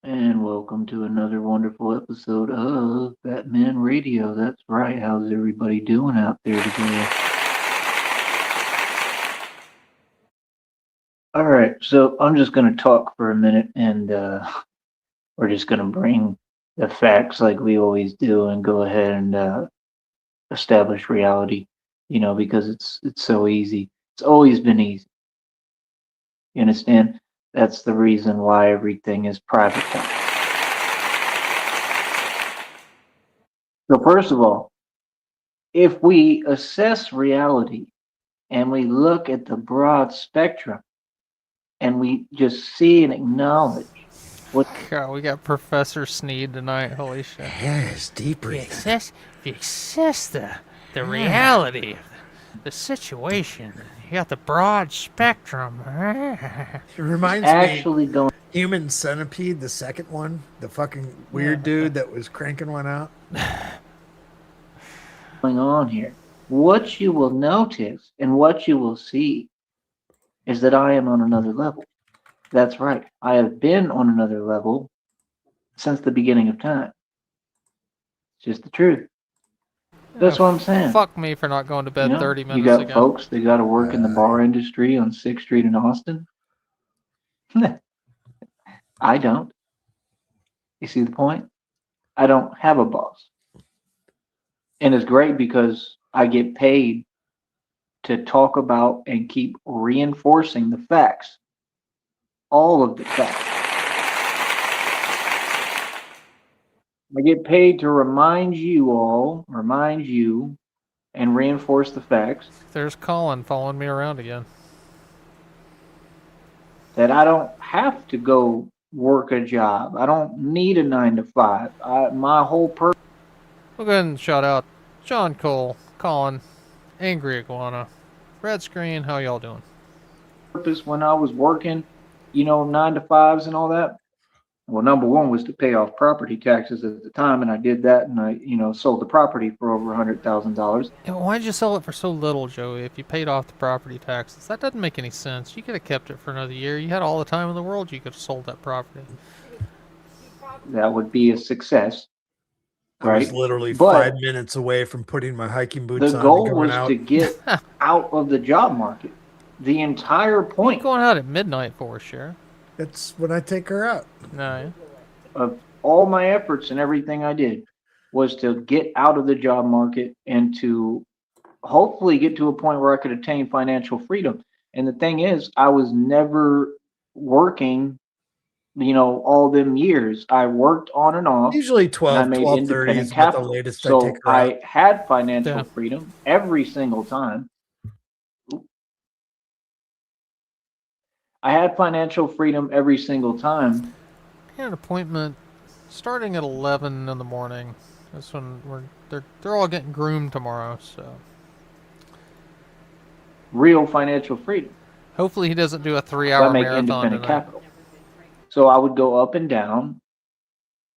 And welcome to another wonderful episode of Batman Radio. That's right. How's everybody doing out there today? All right. So I'm just going to talk for a minute and we're just going to bring the facts like we always do and go ahead and establish reality, because it's so easy. It's always been easy. You understand? That's the reason why everything is privatized. So, first of all, if we assess reality and we look at the broad spectrum and we just see and acknowledge what God, we got Professor Sneed tonight. Holy shit! Yes, deep If you breathing. assess, if you assess the reality of the situation, you got the broad spectrum. It reminds me, actually Human Centipede, the second one, the fucking weird dude that was cranking one out. going on here, what you will notice and what you will see is that I am on another level. That's right. I have been on another level since the beginning of time. It's just the truth. That's what I'm saying. Fuck me for not going to bed 30 You minutes got ago. folks that got to work in the bar industry on 6th Street in Austin. I don't. You see the point? I don't have a boss. And it's great because I get paid to talk about and keep reinforcing the facts, all of the facts. I get paid to remind you, and reinforce the facts There's Colin following me around again. that I don't have to go work a job. I don't need a 9 to 5. My whole We'll go ahead and shout out John Cole, Colin, Angry Iguana, Red Screen. How y'all doing? purpose when I was working, 9 to 5s and all that. Well, number one was to pay off property taxes at the time, and I did that, and I, sold the property for over $100,000. Why'd you sell it for so little, Joey? If you paid off the property taxes, that doesn't make any sense. You could have kept it for another year. You had all the time in the world. You could have sold that property. That would be a success, I was right? literally But 5 minutes away from putting my hiking the boots on and goal going was to out. get out of the job market. The entire What are you point going out at midnight for, Sheriff? That's when I take her out. No. of all my efforts and everything I did was to get out of the job market and to hopefully get to a point where I could attain financial freedom. And the thing is, I was never working, all them years. I worked on and off Usually and I 12, made 12:30 independent is about the capital. latest I take So her out. I had financial Yeah. freedom every single time. I had financial freedom every single time. I had an appointment starting at 11 in the morning. That's when they're all getting groomed tomorrow. So Real financial freedom hopefully he doesn't do a so I 3-hour make marathon independent tonight. capital. So I would go up and down.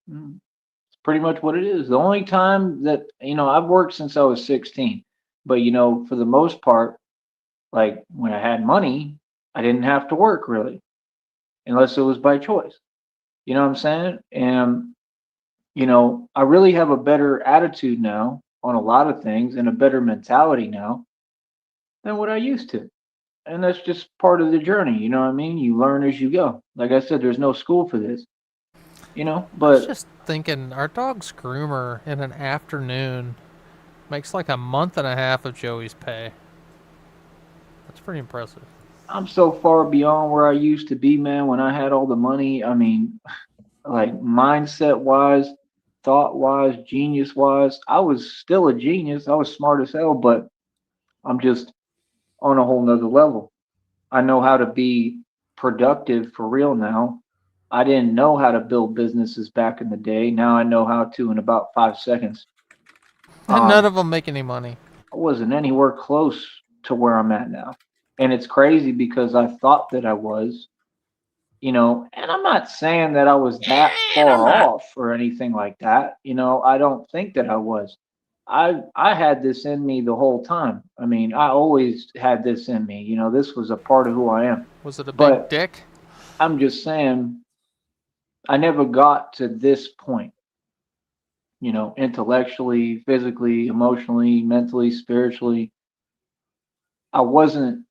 It's pretty much what it is. The only time that, I've worked since I was 16, but, for the most part, like when I had money, I didn't have to work really, unless it was by choice. You know what I'm saying? And, I really have a better attitude now on a lot of things and a better mentality now than what I used to. And that's just part of the journey. You know what I mean? You learn as you go. Like I said, there's no school for this, I was but just thinking, our dog's groomer in an afternoon makes like a month and a half of Joey's pay. That's pretty impressive. I'm so far beyond where I used to be, man, when I had all the money. I mean, like mindset wise, thought wise, genius wise, I was still a genius. I was smart as hell, but I'm just on a whole nother level. I know how to be productive for real now. I didn't know how to build businesses back in the day. Now I know how to in about 5 seconds. And none Um, of them make any money. I wasn't anywhere close to where I'm at now. And it's crazy because I thought that I was, and I'm not saying that I was that far off or anything like that. I don't think that I was. I had this in me the whole time. I mean, I always had this in me. This was a part of who I am. Was it a big But dick? I'm just saying, I never got to this point, intellectually, physically, emotionally, mentally, spiritually. I wasn't,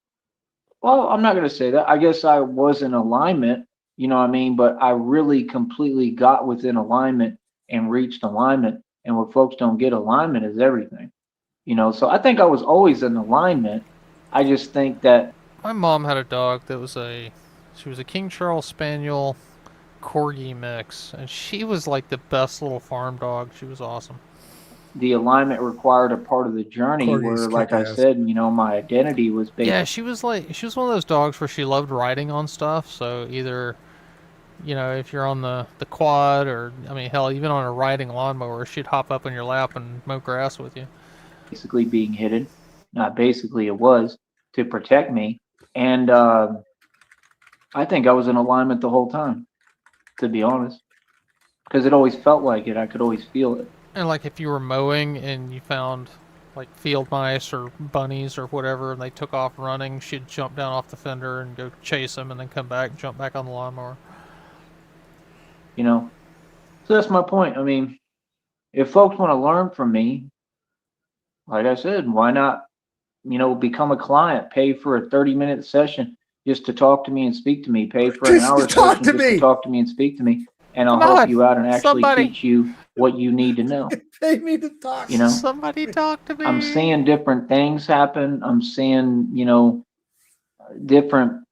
well, I'm not going to say that. I guess I was in alignment, you know what I mean? But I really completely got within alignment and reached alignment. And what folks don't get, alignment is everything, So I think I was always in alignment. I just think that My mom had a dog that was she was a King Charles Spaniel Corgi mix, and she was like the best little farm dog. She was awesome. the alignment required a part of the journey Corgis where, like kick I ass. said, my identity was based. Yeah, she was one of those dogs where she loved riding on stuff. So either if you're on the quad, or I mean, hell, even on a riding lawnmower, she'd hop up on your lap and mow grass with you. Basically being hidden. Not basically, it was to protect me. And I think I was in alignment the whole time, to be honest, because it always felt like it. I could always feel it. And like if you were mowing and you found like field mice or bunnies or whatever, and they took off running, she'd jump down off the fender and go chase them, and then come back, and jump back on the lawnmower. You know, so that's my point. I mean, if folks want to learn from me, like I said, why not, become a client, pay for a 30-minute session just to talk to me and speak to me, pay for an Just hour talk session to just to me. talk to me and speak to me, and I'll Come help on, you out and actually somebody. teach you what you need to know. Pay me to talk. Somebody talk to me. I'm seeing different things happen. I'm seeing, different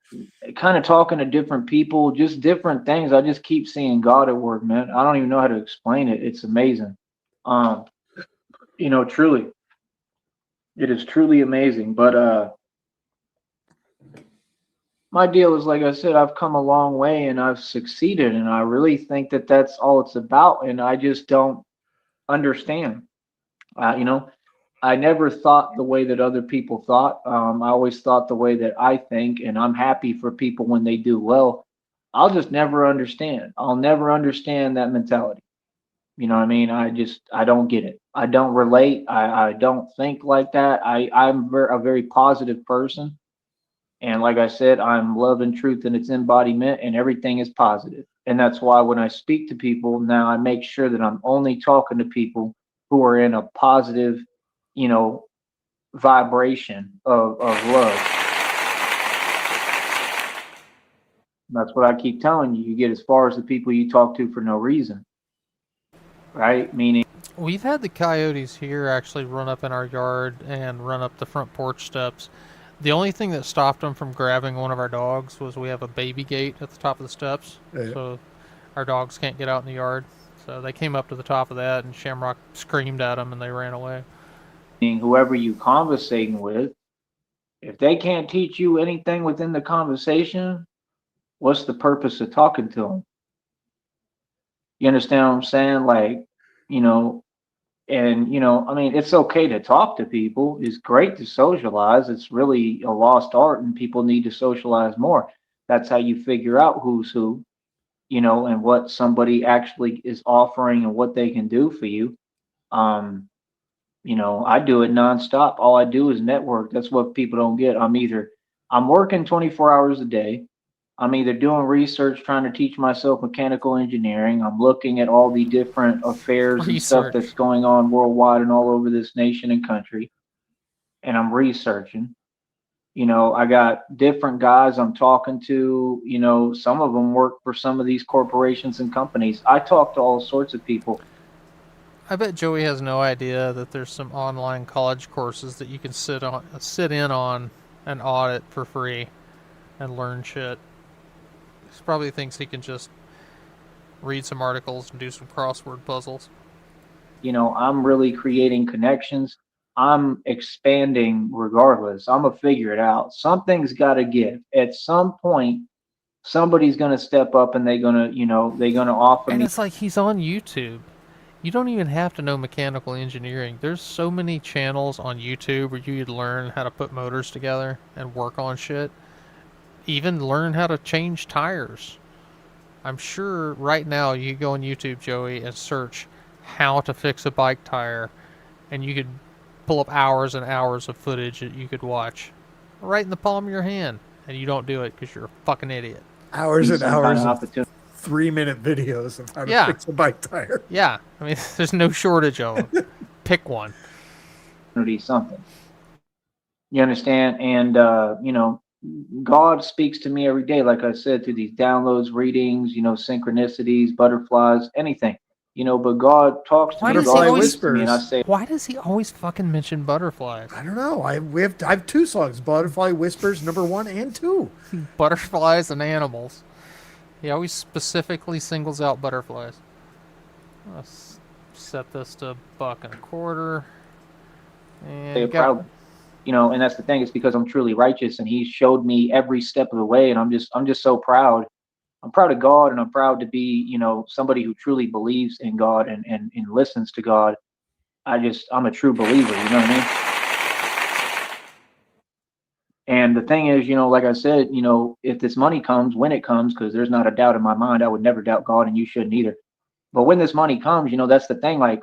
kind of talking to different people, just different things. I just keep seeing God at work, man. I don't even know how to explain it. It's amazing. Um, truly. It is truly amazing. But my deal is, like I said, I've come a long way and I've succeeded, and I really think that that's all it's about. And I just don't understand. You know, I never thought the way that other people thought. I always thought the way that I think, and I'm happy for people when they do well. I'll just never understand. I'll never understand that mentality. You know what I mean? I don't get it. I don't relate. I don't think like that. A very positive person. And like I said, I'm love and truth in its embodiment, and everything is positive. And that's why when I speak to people now, I make sure that I'm only talking to people who are in a positive, you know, vibration of love. That's what I keep telling you. You get as far as the people you talk to for no reason, right? Meaning, We've had the coyotes here actually run up in our yard and run up the front porch steps. The only thing that stopped them from grabbing one of our dogs was we have a baby gate at the top of the steps, Yeah. so our dogs can't get out in the yard. So they came up to the top of that, and Shamrock screamed at them, and they ran away. whoever you conversating with, if they can't teach you anything within the conversation, what's the purpose of talking to them? You understand what I'm saying? Like, you know, and I mean, it's okay to talk to people. It's great to socialize. It's really a lost art, and people need to socialize more. That's how you figure out who's who, and what somebody actually is offering and what they can do for you. Um, I do it nonstop. All I do is network. That's what people don't get. I'm working 24 hours a day. I'm either doing research trying to teach myself mechanical engineering. I'm looking at all the different affairs and stuff that's Research. going on worldwide and all over this nation and country. And I'm researching. I got different guys I'm talking to. Some of them work for some of these corporations and companies. I talk to all sorts of people. I bet Joey has no idea that there's some online college courses that you can sit in on, and audit for free, and learn shit. He probably thinks he can just read some articles and do some crossword puzzles. I'm really creating connections. I'm expanding regardless. I'm gonna figure it out. Something's got to give. At some point, somebody's gonna step up and they're gonna offer And me. it's like he's on YouTube. You don't even have to know mechanical engineering. There's so many channels on YouTube where you could learn how to put motors together and work on shit. Even learn how to change tires. I'm sure right now you could go on YouTube, Joey, and search how to fix a bike tire, and you could pull up hours and hours of footage that you could watch right in the palm of your hand, and you don't do it because you're a fucking idiot. Hours and some kind hours of of opportunity. 3-minute videos of how to Yeah. fix a bike tire. Yeah, I mean, there's no shortage of them. Pick one. Something. You understand? And God speaks to me every day, like I said, through these downloads, readings, synchronicities, butterflies, anything. But God talks to Why me. does he God always- speaks to me, and I say, Why does he always fucking mention butterflies? I don't know. I have 2 songs, Butterfly Whispers #1 and 2. Butterflies and animals. He always specifically singles out butterflies. Let's set this to $1.25. And say you it got, proudly. And that's the thing. It's because I'm truly righteous, and He showed me every step of the way, and I'm just so proud. I'm proud of God, and I'm proud to be, somebody who truly believes in God and listens to God. I'm a true believer. You know what I mean? And the thing is, like I said, if this money comes, when it comes, because there's not a doubt in my mind, I would never doubt God, and you shouldn't either. But when this money comes, that's the thing. Like,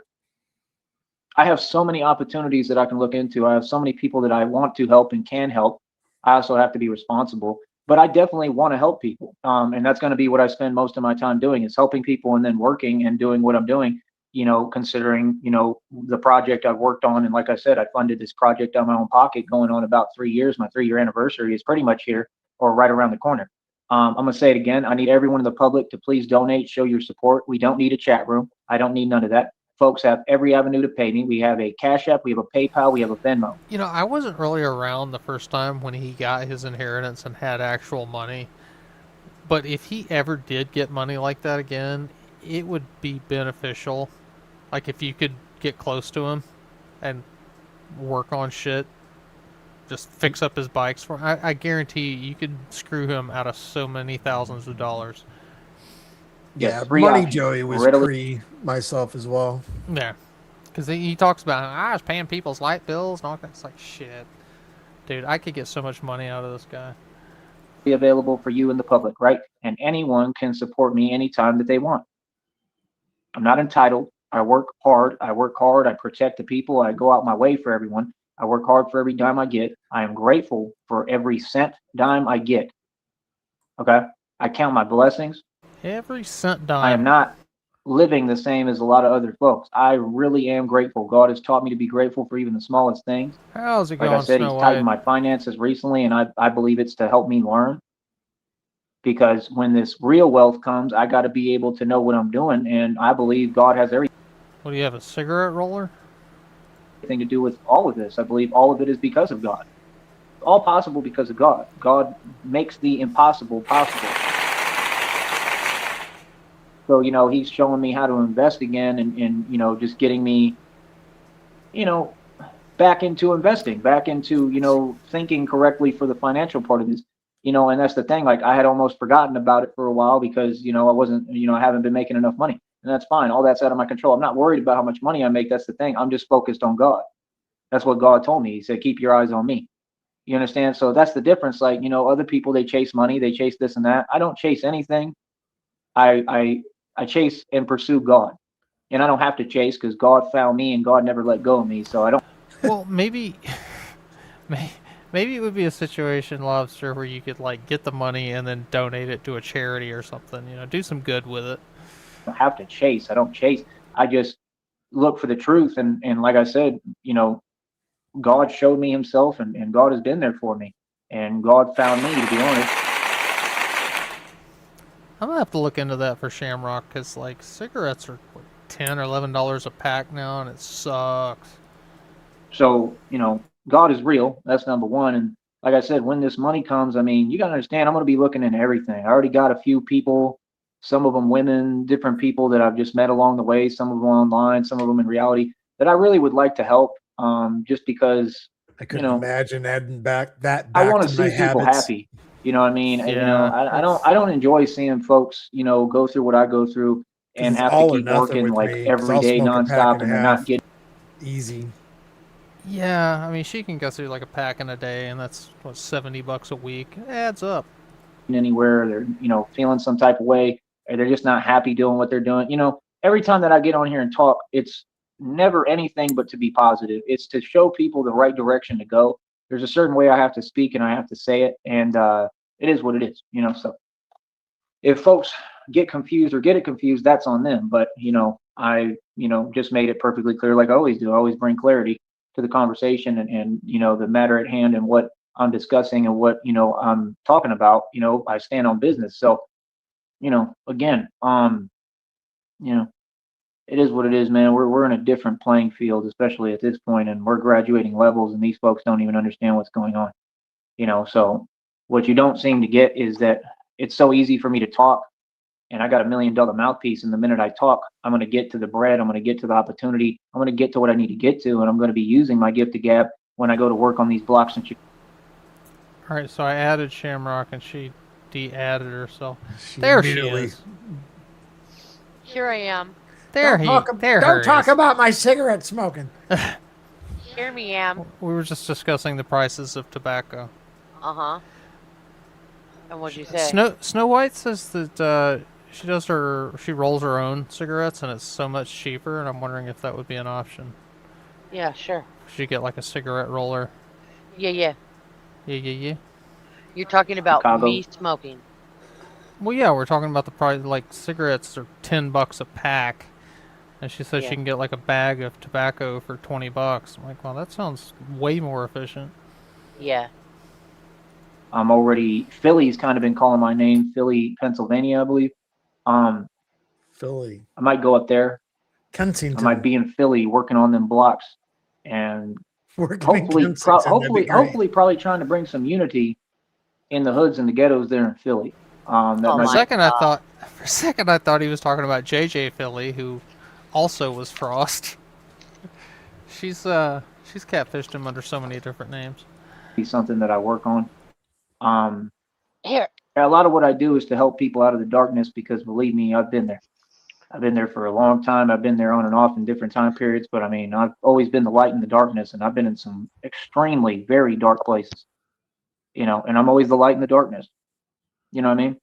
I have so many opportunities that I can look into. I have so many people that I want to help and can help. I also have to be responsible, but I definitely want to help people. And that's going to be what I spend most of my time doing, is helping people and then working and doing what I'm doing, considering, the project I've worked on. And like I said, I funded this project out of my own pocket going on about 3 years. My 3-year anniversary is pretty much here or right around the corner. I'm going to say it again. I need everyone in the public to please donate, show your support. We don't need a chat room. I don't need none of that. Folks have every avenue to pay me. We have a Cash App, we have a PayPal, we have a Venmo. I wasn't really around the first time when he got his inheritance and had actual money. But if he ever did get money like that again, it would be beneficial. Like if you could get close to him and work on shit, just fix up his bikes for him. I guarantee you could screw him out of so many thousands of dollars. Yes, Yeah, free Money options. Joey was Readily- Cree, myself as well. Yeah. Because he talks about, I was paying people's light bills and all that. It's like, shit. Dude, I could get so much money out of this guy. Be available for you and the public, right? And anyone can support me anytime that they want. I'm not entitled. I work hard. I protect the people. I go out my way for everyone. I work hard for every dime I get. I am grateful for every cent, dime I get. Okay? I count my blessings. Every cent dime. I am not living the same as a lot of other folks. I really am grateful. God has taught me to be grateful for even the smallest things. How's it Like going, I said, He's Snow tightened White? my finances recently, and I believe it's to help me learn. Because when this real wealth comes, I got to be able to know what I'm doing, and I believe God has everything What do you have, a cigarette roller? to do with all of this. I believe all of it is because of God. It's all possible because of God. God makes the impossible possible. So, He's showing me how to invest again, and just getting me, back into investing, back into, thinking correctly for the financial part of this. And that's the thing. Like, I had almost forgotten about it for a while because, I wasn't, I haven't been making enough money. And that's fine. All that's out of my control. I'm not worried about how much money I make. That's the thing. I'm just focused on God. That's what God told me. He said, keep your eyes on me. You understand? So that's the difference. Like, other people, they chase money, they chase this and that. I don't chase anything. I chase and pursue God. And I don't have to chase because God found me and God never let go of me. So I don't. Well, maybe it would be a situation, Lobster, where you could like get the money and then donate it to a charity or something. Do some good with it. Have to chase. I don't chase. I just look for the truth. And like I said, God showed me Himself, and God has been there for me. And God found me, to be honest. I'm gonna have to look into that for Shamrock because like cigarettes are what, $10 or $11 a pack now, and it sucks. So, God is real. That's number one. And like I said, when this money comes, I mean, you got to understand, I'm going to be looking into everything. I already got a few people, some of them women, different people that I've just met along the way, some of them online, some of them in reality, that I really would like to help, just because I couldn't imagine adding that back I want to to see my people habits. happy. You know what I mean? Yeah, I don't enjoy seeing folks, go through what I go through and It's have to all or keep nothing working with like me, 'cause every I'll day smoke a pack nonstop, and a and they're half. not getting Easy. yeah. I mean, she can go through like a pack in a day, and that's what $70 a week. It adds up. anywhere. They're, feeling some type of way, or they're just not happy doing what they're doing. Every time that I get on here and talk, it's never anything but to be positive. It's to show people the right direction to go. There's a certain way I have to speak and I have to say it, and it is what it is. So if folks get confused or get it confused, that's on them. But I just made it perfectly clear, like I always do. I always bring clarity to the conversation and the matter at hand and what I'm discussing and what I'm talking about. I stand on business. So again, it is what it is, man. We're in a different playing field, especially at this point, and we're graduating levels, and these folks don't even understand what's going on. So what you don't seem to get is that it's so easy for me to talk, and I got $1 million mouthpiece, and the minute I talk, I'm going to get to the bread, I'm going to get to the opportunity, I'm going to get to what I need to get to, and I'm going to be using my gift of gab when I go to work on these blocks and shit. All right, so I added Shamrock, and she de-added herself. She There she immediately- is. Here I am. There Don't talk about my cigarette smoking. Here me am. We were just discussing the prices of tobacco. Uh-huh. And what'd you say? Snow White says that she rolls her own cigarettes and it's so much cheaper, and I'm wondering if that would be an option. Yeah, sure. Should you get like a cigarette roller? Yeah. Yeah. You're talking about Chicago. me smoking. Well, yeah, we're talking about the price. Like cigarettes are $10 a pack, and she says Yeah. she can get like a bag of tobacco for $20. I'm like, well, that sounds way more efficient. Yeah. I'm already Philly's kind of been calling my name, Philly, Pennsylvania, I believe. Philly. I might go up there. Kensington. I might be in Philly working on them blocks, and Working in hopefully, Kensington, that'd be great. hopefully, probably trying to bring some unity in the hoods and the ghettos there in Philly. That Oh For a might- my second, I thought he was talking about JJ Philly, who also was Frost. She's catfished him under so many different names. be something that I work on. Here. A lot of what I do is to help people out of the darkness because believe me, I've been there. I've been there for a long time. I've been there on and off in different time periods, but I mean, I've always been the light in the darkness, and I've been in some extremely, very dark places, and I'm always the light in the darkness. You know what I mean?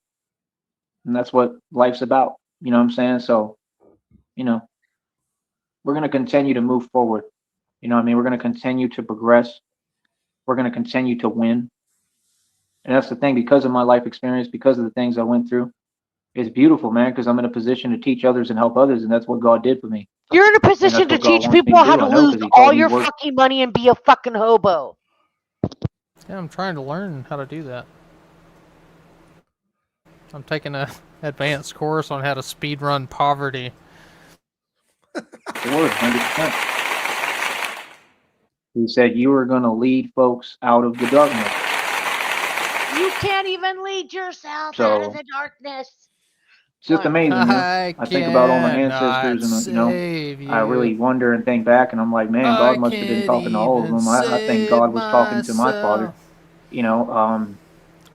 And that's what life's about. You know what I'm saying? So, we're going to continue to move forward. You know what I mean? We're going to continue to progress. We're going to continue to win. And that's the thing, because of my life experience, because of the things I went through, it's beautiful, man, because I'm in a position to teach others and help others, and that's what God did for me. You're in a position to what God teach wants me people to how do. to I know, lose 'cause he all told me your work- fucking money and be a fucking hobo. Yeah, I'm trying to learn how to do that. I'm taking a advanced course on how to speedrun poverty. The word, 100%. He said you were going to lead folks out of the darkness. You can't even lead yourself So- out of the darkness. It's just Right. amazing. I think about all my ancestors, and I really wonder and think back, and I'm like, man, God must have been talking to all of them. I think God was talking to my father.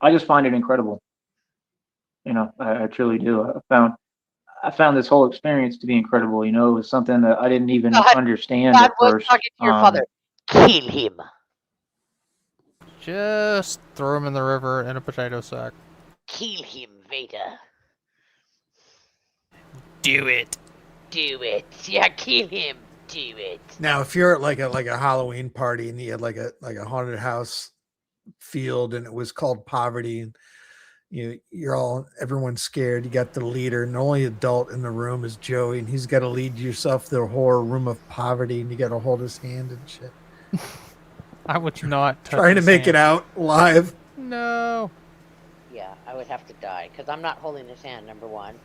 I just find it incredible. I truly do. I found this whole experience to be incredible. It was something that I didn't even God- understand God at was first. talking to your father. Kill him. Just throw him in the river in a potato sack. Kill him, Vader. Do it. Do it. Yeah, kill him. Do it. Now, if you're at like a Halloween party and you had like a haunted house field and it was called Poverty, and everyone's scared. You got the leader, and the only adult in the room is Joey, and he's got to lead yourself to the horror room of poverty, and you got to hold his hand and shit. I would not touch Trying to his make it hand. out live. No. Yeah, I would have to die because I'm not holding his hand, number one.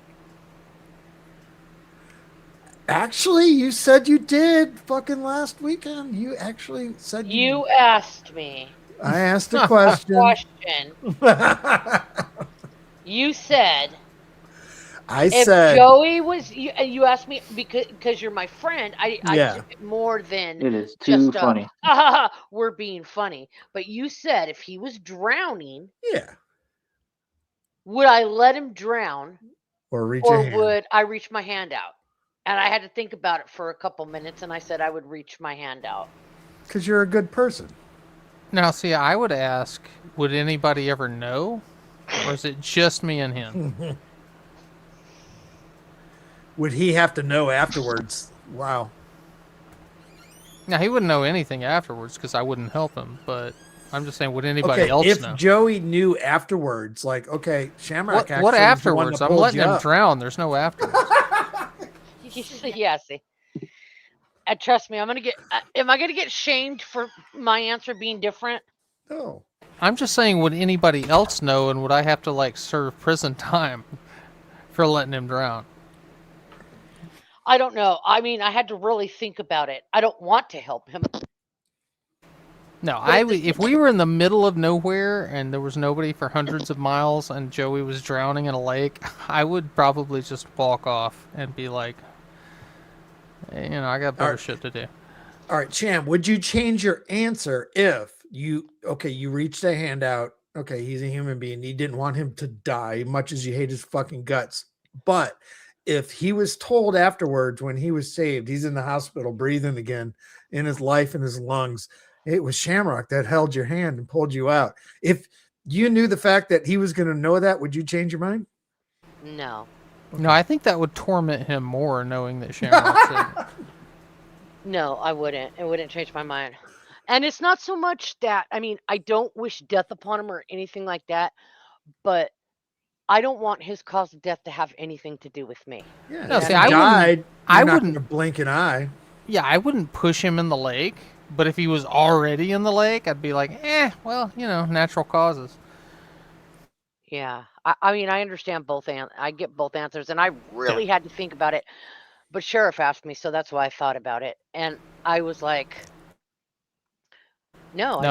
Actually, you said you did fucking last weekend. You actually said You asked me I asked a question. You said I if said Joey was you asked me because you're my friend. I Yeah. took it more than It is too just funny. we're being funny. But you said if he was drowning, yeah, would I let him drown or reach a or hand. would I reach my hand out? And I had to think about it for a couple minutes, and I said I would reach my hand out. Because you're a good person. Now, see, I would ask, would anybody ever know? Or is it just me and him? Would he have to know afterwards? Wow. Now, he wouldn't know anything afterwards because I wouldn't help him, but I'm just saying, would anybody Okay, else if know? Joey knew afterwards, like, okay, Shamrock What actually was the one afterwards? that I'm pulled letting you him up. drown. There's no afterwards. Yeah, see. And trust me, I'm gonna get. Am I gonna get shamed for my answer being different? No. I'm just saying, would anybody else know, and would I have to like serve prison time for letting him drown? I don't know. I mean, I had to really think about it. I don't want to help him. No, But at the if we were in the middle of nowhere and there was nobody for hundreds of miles and Joey was drowning in a lake, I would probably just walk off and be like, "Hey, I got better Alright. shit to do." All right, Cham, would you change your answer if you reached a hand out? Okay, he's a human being. You didn't want him to die, much as you hate his fucking guts. But if he was told afterwards when he was saved, he's in the hospital breathing again in his life and his lungs. It was Shamrock that held your hand and pulled you out. If you knew the fact that he was going to know that, would you change your mind? No. No, I think that would torment him more knowing that Shamrock said it. No, I wouldn't. It wouldn't change my mind. And it's not so much that, I mean, I don't wish death upon him or anything like that, but I don't want his cause of death to have anything to do with me. Yeah, No, if see, he I wouldn't- died, I you're not wouldn't- gonna blink an eye. Yeah, I wouldn't push him in the lake, but if he was already in the lake, I'd be like, well, natural causes. Yeah. I mean, I understand both. I get both answers, and I really had to think about it. But Sheriff asked me, so that's why I thought about it. And I was like, no, I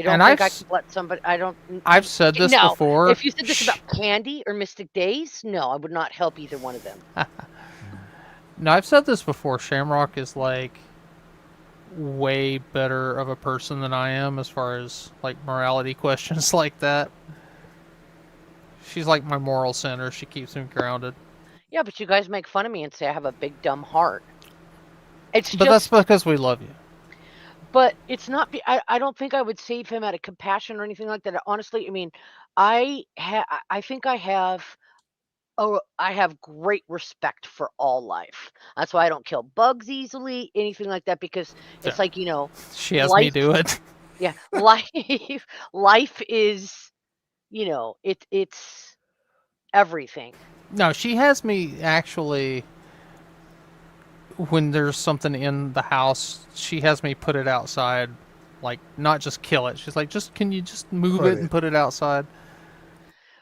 don't and think I can let somebody. I don't. I've said this No, before. if you said this about Candy or Mystic Days, no, I would not help either one of them. No, I've said this before. Shamrock is like way better of a person than I am as far as like morality questions like that. She's like my moral center. She keeps me grounded. Yeah, but you guys make fun of me and say I have a big dumb heart. But that's because we love you. But it's not. I don't think I would save him out of compassion or anything like that. Honestly, I mean, I think I have. Oh, I have great respect for all life. That's why I don't kill bugs easily, anything like that, because it's like, she has me do it. Yeah, life is, it's everything. No, she has me actually. When there's something in the house, she has me put it outside, like not just kill it. She's like, can you just move it and put it outside?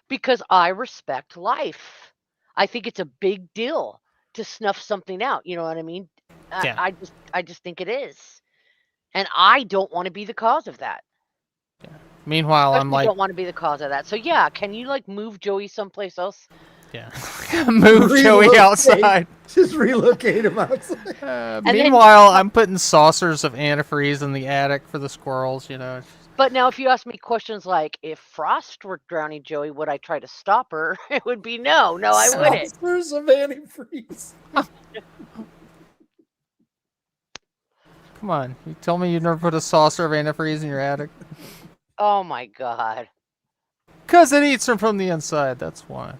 Because I respect life. I think it's a big deal to snuff something out. You know what I mean? Yeah. I just think it is, and I don't want to be the cause of that. Yeah. Meanwhile, I'm like, don't want to be the cause of that. So yeah, can you like move Joey someplace else? Yeah, move Joey outside. Just relocate him outside. Meanwhile, I'm putting saucers of antifreeze in the attic for the squirrels. But now, if you ask me questions like, if Frost were drowning Joey, would I try to stop her? It would be no, I wouldn't. Saucers of antifreeze. Come on, you tell me you never put a saucer of antifreeze in your attic? Oh my god. Because it eats them from the inside. That's why.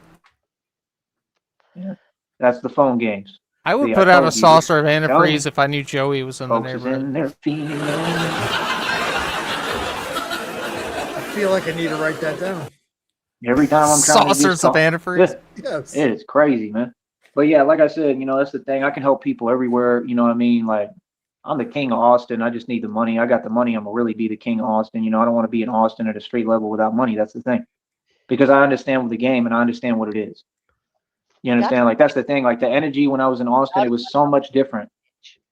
Yeah, that's the phone games. I would See, put I out told a you, saucer of tell antifreeze you. if I knew Joey was in the Folks is neighborhood. in their feelings. I feel like I need to write that down. Every time I'm trying Saucers of antifreeze? Yes. It is crazy, man. But yeah, like I said, that's the thing. I can help people everywhere. You know what I mean? Like, I'm the king of Austin. I just need the money. I got the money. I'm gonna really be the king of Austin. I don't want to be in Austin at a street level without money. That's the thing. Because I understand the game and I understand what it is. You understand? Like, that's the thing. Like, the energy when I was in Austin, it was so much different.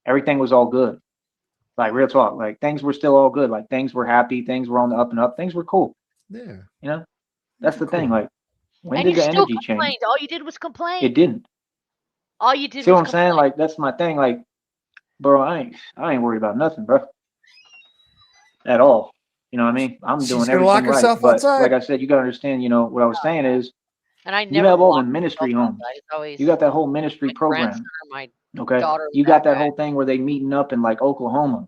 Everything was all good. Like, real talk. Like, things were still all good. Like, things were happy. Things were on the up and up. Things were cool. Yeah. That's the thing. Like, when and did you the still energy complained. change? All you did was complain. It didn't. All you did See was what I'm saying? Like, that's my thing. Like, bro, I ain't worried about nothing, bro. At all. You know what I mean? I'm She's doing gonna everything lock right. herself But outside. like I said, you gotta understand, what I was saying is, and I you never have all the locked ministry myself homes. outside. It's always You got that whole ministry my program. grandson or my Okay. daughter You with got that guy. whole thing where they meeting up in like Oklahoma.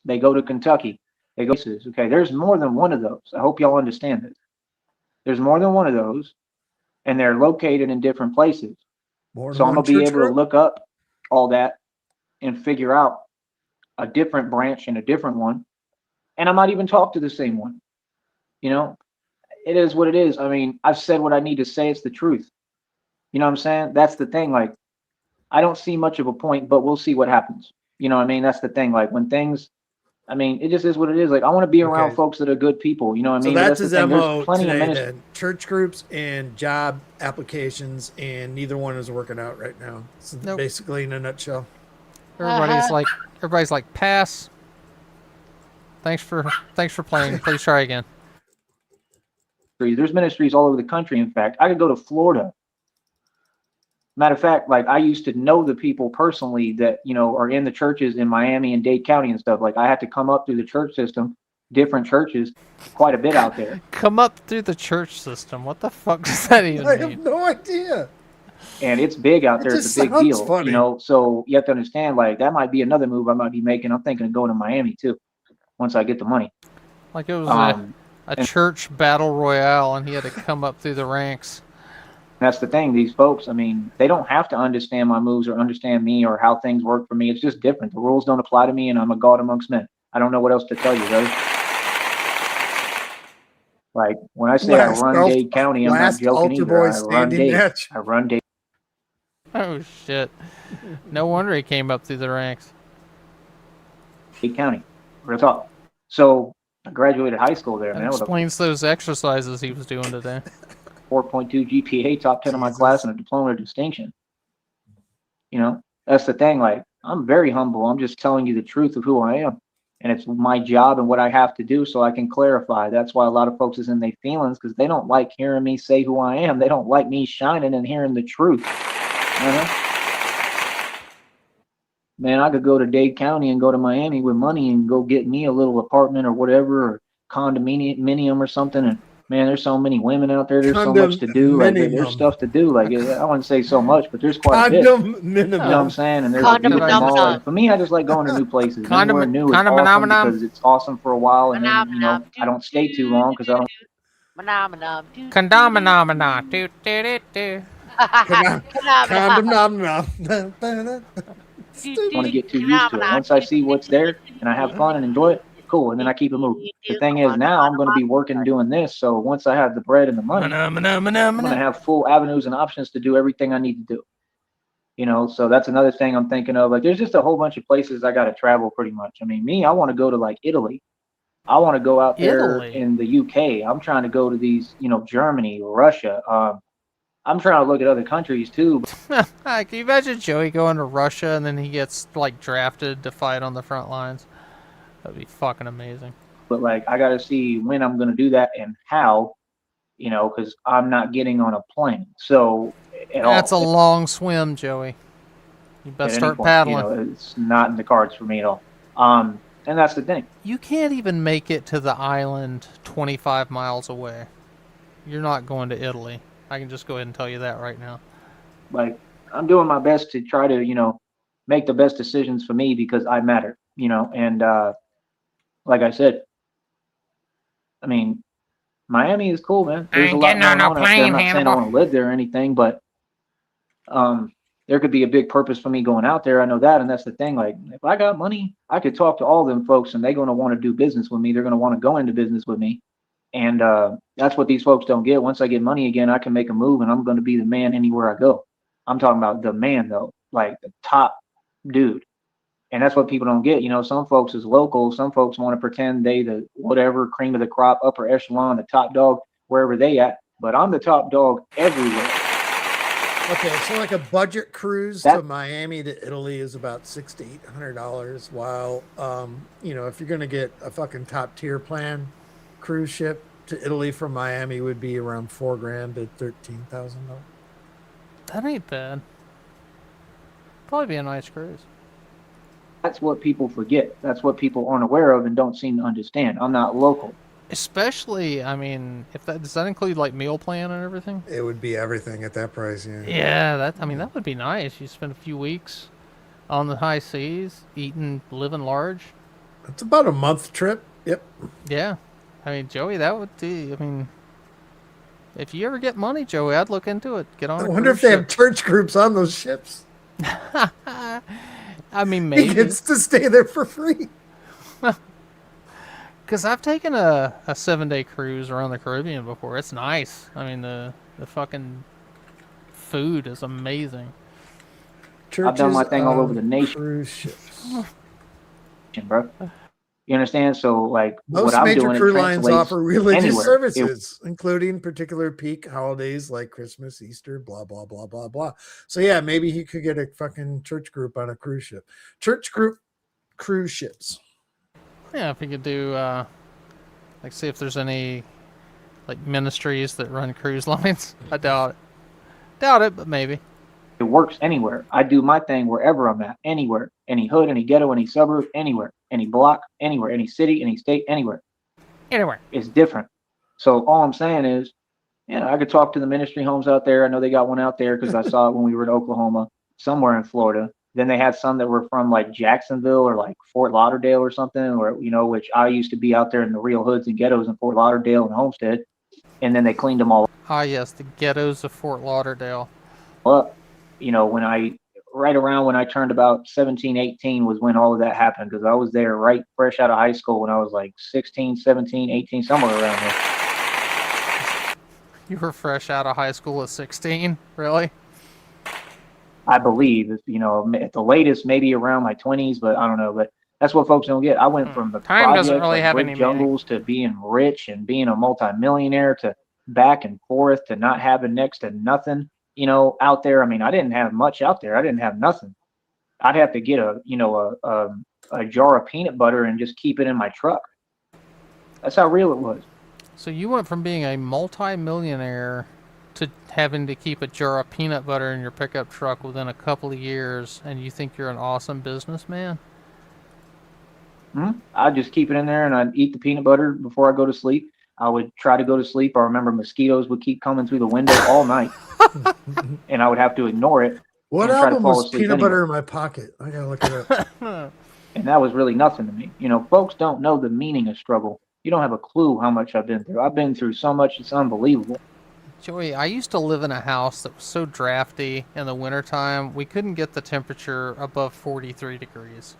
They go to Kentucky. They go places. Okay. There's more than one of those. I hope y'all understand this. There's more than one of those, and they're located in different places. More So than I'm one gonna be church able to group? look up all that and figure out a different branch and a different one and I might even talk to the same one. You know, it is what it is. I mean, I've said what I need to say. It's the truth. You know what I'm saying? That's the thing. Like, I don't see much of a point, but we'll see what happens. You know what I mean? That's the thing. Like, when things, I mean, it just is what it is. Like, I want to be around Okay. folks that are good people. You know what I So mean? But that's the his thing. There's MO plenty of today ministers. then. Church groups and job applications, and neither one is working out right now. So Nope. basically, in a nutshell. Everybody's like, pass. Thanks for playing. Please try again. There's ministries all over the country. In fact, I could go to Florida. Matter of fact, like I used to know the people personally that, you know, are in the churches in Miami and Dade County and stuff. Like I had to come up through the church system, different churches, quite a bit out there. Come up through the church system. What the fuck does that even I mean? have no idea. And it's big out It there. It's just a big sounds deal, funny. you know. So you have to understand, like that might be another move I might be making. I'm thinking of going to Miami too, once I get the money. Like it was a and- church battle royale, and he had to come up through the ranks. That's the thing. These folks, I mean, they don't have to understand my moves or understand me or how things work for me. It's just different. The rules don't apply to me, and I'm a god amongst men. I don't know what else to tell you, brother. Like when I say I run Dade County, I'm not last joking altar either. boy I run standing Dade. match. I run Dade. Oh shit! No wonder he came up through the ranks. County. Real talk. So I graduated high school there, That man, with a explains those exercises he was doing today. 4.2 GPA, top 10 of my Jesus. class, and a diploma of distinction. You know, that's the thing. Like, I'm very humble. I'm just telling you the truth of who I am. And it's my job and what I have to do so I can clarify. That's why a lot of folks is in their feelings because they don't like hearing me say who I am. They don't like me shining and hearing the truth. Man, I could go to Dade County and go to Miami with money and go get me a little apartment or whatever, or condominium or something. And man, there's so many women out there. There's so much to do. Like there's stuff to do. Like I wouldn't say so much, but there's quite a bit. You know what I'm saying? And there's a beautiful mall. Like, for me, I just like going to new places. Anywhere new is awesome because it's awesome for a while, and then you know I don't stay too long because I don't. Condomina, do do do do. Want to get too used to it. Once I see what's there and I have fun and enjoy it, cool. And then I keep it moving. The thing is, now I'm going to be working doing this. So once I have the bread and the money, I'm going to have full avenues and options to do everything I need to do. You know, so that's another thing I'm thinking of. Like, there's just a whole bunch of places I got to travel pretty much. I mean, me, I want to go to like Italy. I want to go out there in the UK. I'm trying to go to these, you know, Germany, Russia. I'm trying to look at other countries too. Can you imagine Joey going to Russia and then he gets like drafted to fight on the front lines? That'd be fucking amazing. But like, I got to see when I'm going to do that and how, you know, because I'm not getting on a plane. So that's a long swim, Joey. You better start paddling. You know, it's not in the cards for me at all. And that's the thing. You can't even make it to the island 25 miles away. You're not going to Italy. I can just go ahead and tell you that right now. Like, I'm doing my best to try to, you know, make the best decisions for me because I matter, you know, and like I said, I mean, Miami is cool, man. There's a lot going on out there. I'm not saying I want to live there or anything, but there could be a big purpose for me going out there. I know that, and that's the thing. Like, if I got money, I could talk to all them folks, and they're going to want to do business with me. They're going to want to go into business with me. And that's what these folks don't get. Once I get money again, I can make a move, and I'm going to be the man anywhere I go. I'm talking about the man, though, like the top dude. And that's what people don't get. You know, some folks is local. Some folks want to pretend they the whatever, cream of the crop, upper echelon, the top dog, wherever they at. But I'm the top dog everywhere. Okay, so like a budget cruise to Miami to Italy is about $600 to $800, while you know, if you're gonna get a fucking top tier plan cruise ship to Italy from Miami would be around $4,000 to $13,000. That ain't bad. Probably be a nice cruise. That's what people forget. That's what people aren't aware of and don't seem to understand. I'm not local. Especially, I mean, if that does that include like meal plan and everything? It would be everything at that price, yeah. Yeah, I mean, that would be nice. You spend a few weeks on the high seas, eating, living large. It's about a month trip. Yep. Yeah. I mean, Joey, that would be, I mean, if you ever get money, Joey, I'd look into it. Get on. I wonder if they have church groups on those ships. I mean, maybe. He gets to stay there for free. Because I've taken a 7-day cruise around the Caribbean before. It's nice. I mean, the fucking food is amazing. I've done my Churches thing all over of the nation, cruise ships. bro. You understand? So like what Most I'm major doing, it cruise lines translates offer religious anywhere. services, including particular peak holidays like Christmas, Easter, blah, blah, blah, blah, blah. So yeah, maybe he could get a fucking church group on a cruise ship. Church group cruise ships. Yeah, if you could do, like, see if there's any, like, ministries that run cruise lines. I doubt it. Doubt it, but maybe. It works anywhere. I do my thing wherever I'm at, anywhere, any hood, any ghetto, any suburb, anywhere, any block, anywhere, any city, any state, anywhere. Anywhere. It's different. So all I'm saying is, I could talk to the ministry homes out there. I know they got one out there because I saw it when we were in Oklahoma, somewhere in Florida. Then they had some that were from like Jacksonville or like Fort Lauderdale or something, or which I used to be out there in the real hoods and ghettos in Fort Lauderdale and Homestead. And then they cleaned them all Ah, yes, the ghettos of Fort Lauderdale. up. Right around when I turned about 17, 18 was when all of that happened, because I was there right fresh out of high school when I was like 16, 17, 18, somewhere around there. You were fresh out of high school at 16? Really? I believe, at the latest, maybe around my 20s, but I don't know. But that's what folks don't get. I went from the Time doesn't projects, really like have brick any meaning. jungles, to being rich and being a multimillionaire, to back and forth, to not having next to nothing, out there. I mean, I didn't have much out there. I didn't have nothing. I'd have to get a jar of peanut butter and just keep it in my truck. That's how real it was. So you went from being a multi-millionaire to having to keep a jar of peanut butter in your pickup truck within a couple of years, and you think you're an awesome businessman? I'd just keep it in there, and I'd eat the peanut butter before I go to sleep. I would try to go to sleep. I remember mosquitoes would keep coming through the window all night, and I would have to ignore it. What and try to album fall was asleep Peanut anyway. Butter in My Pocket? I gotta look it up. And that was really nothing to me. Folks don't know the meaning of struggle. You don't have a clue how much I've been through. I've been through so much, it's unbelievable. Joey, I used to live in a house that was so drafty in the wintertime, we couldn't get the temperature above 43 degrees.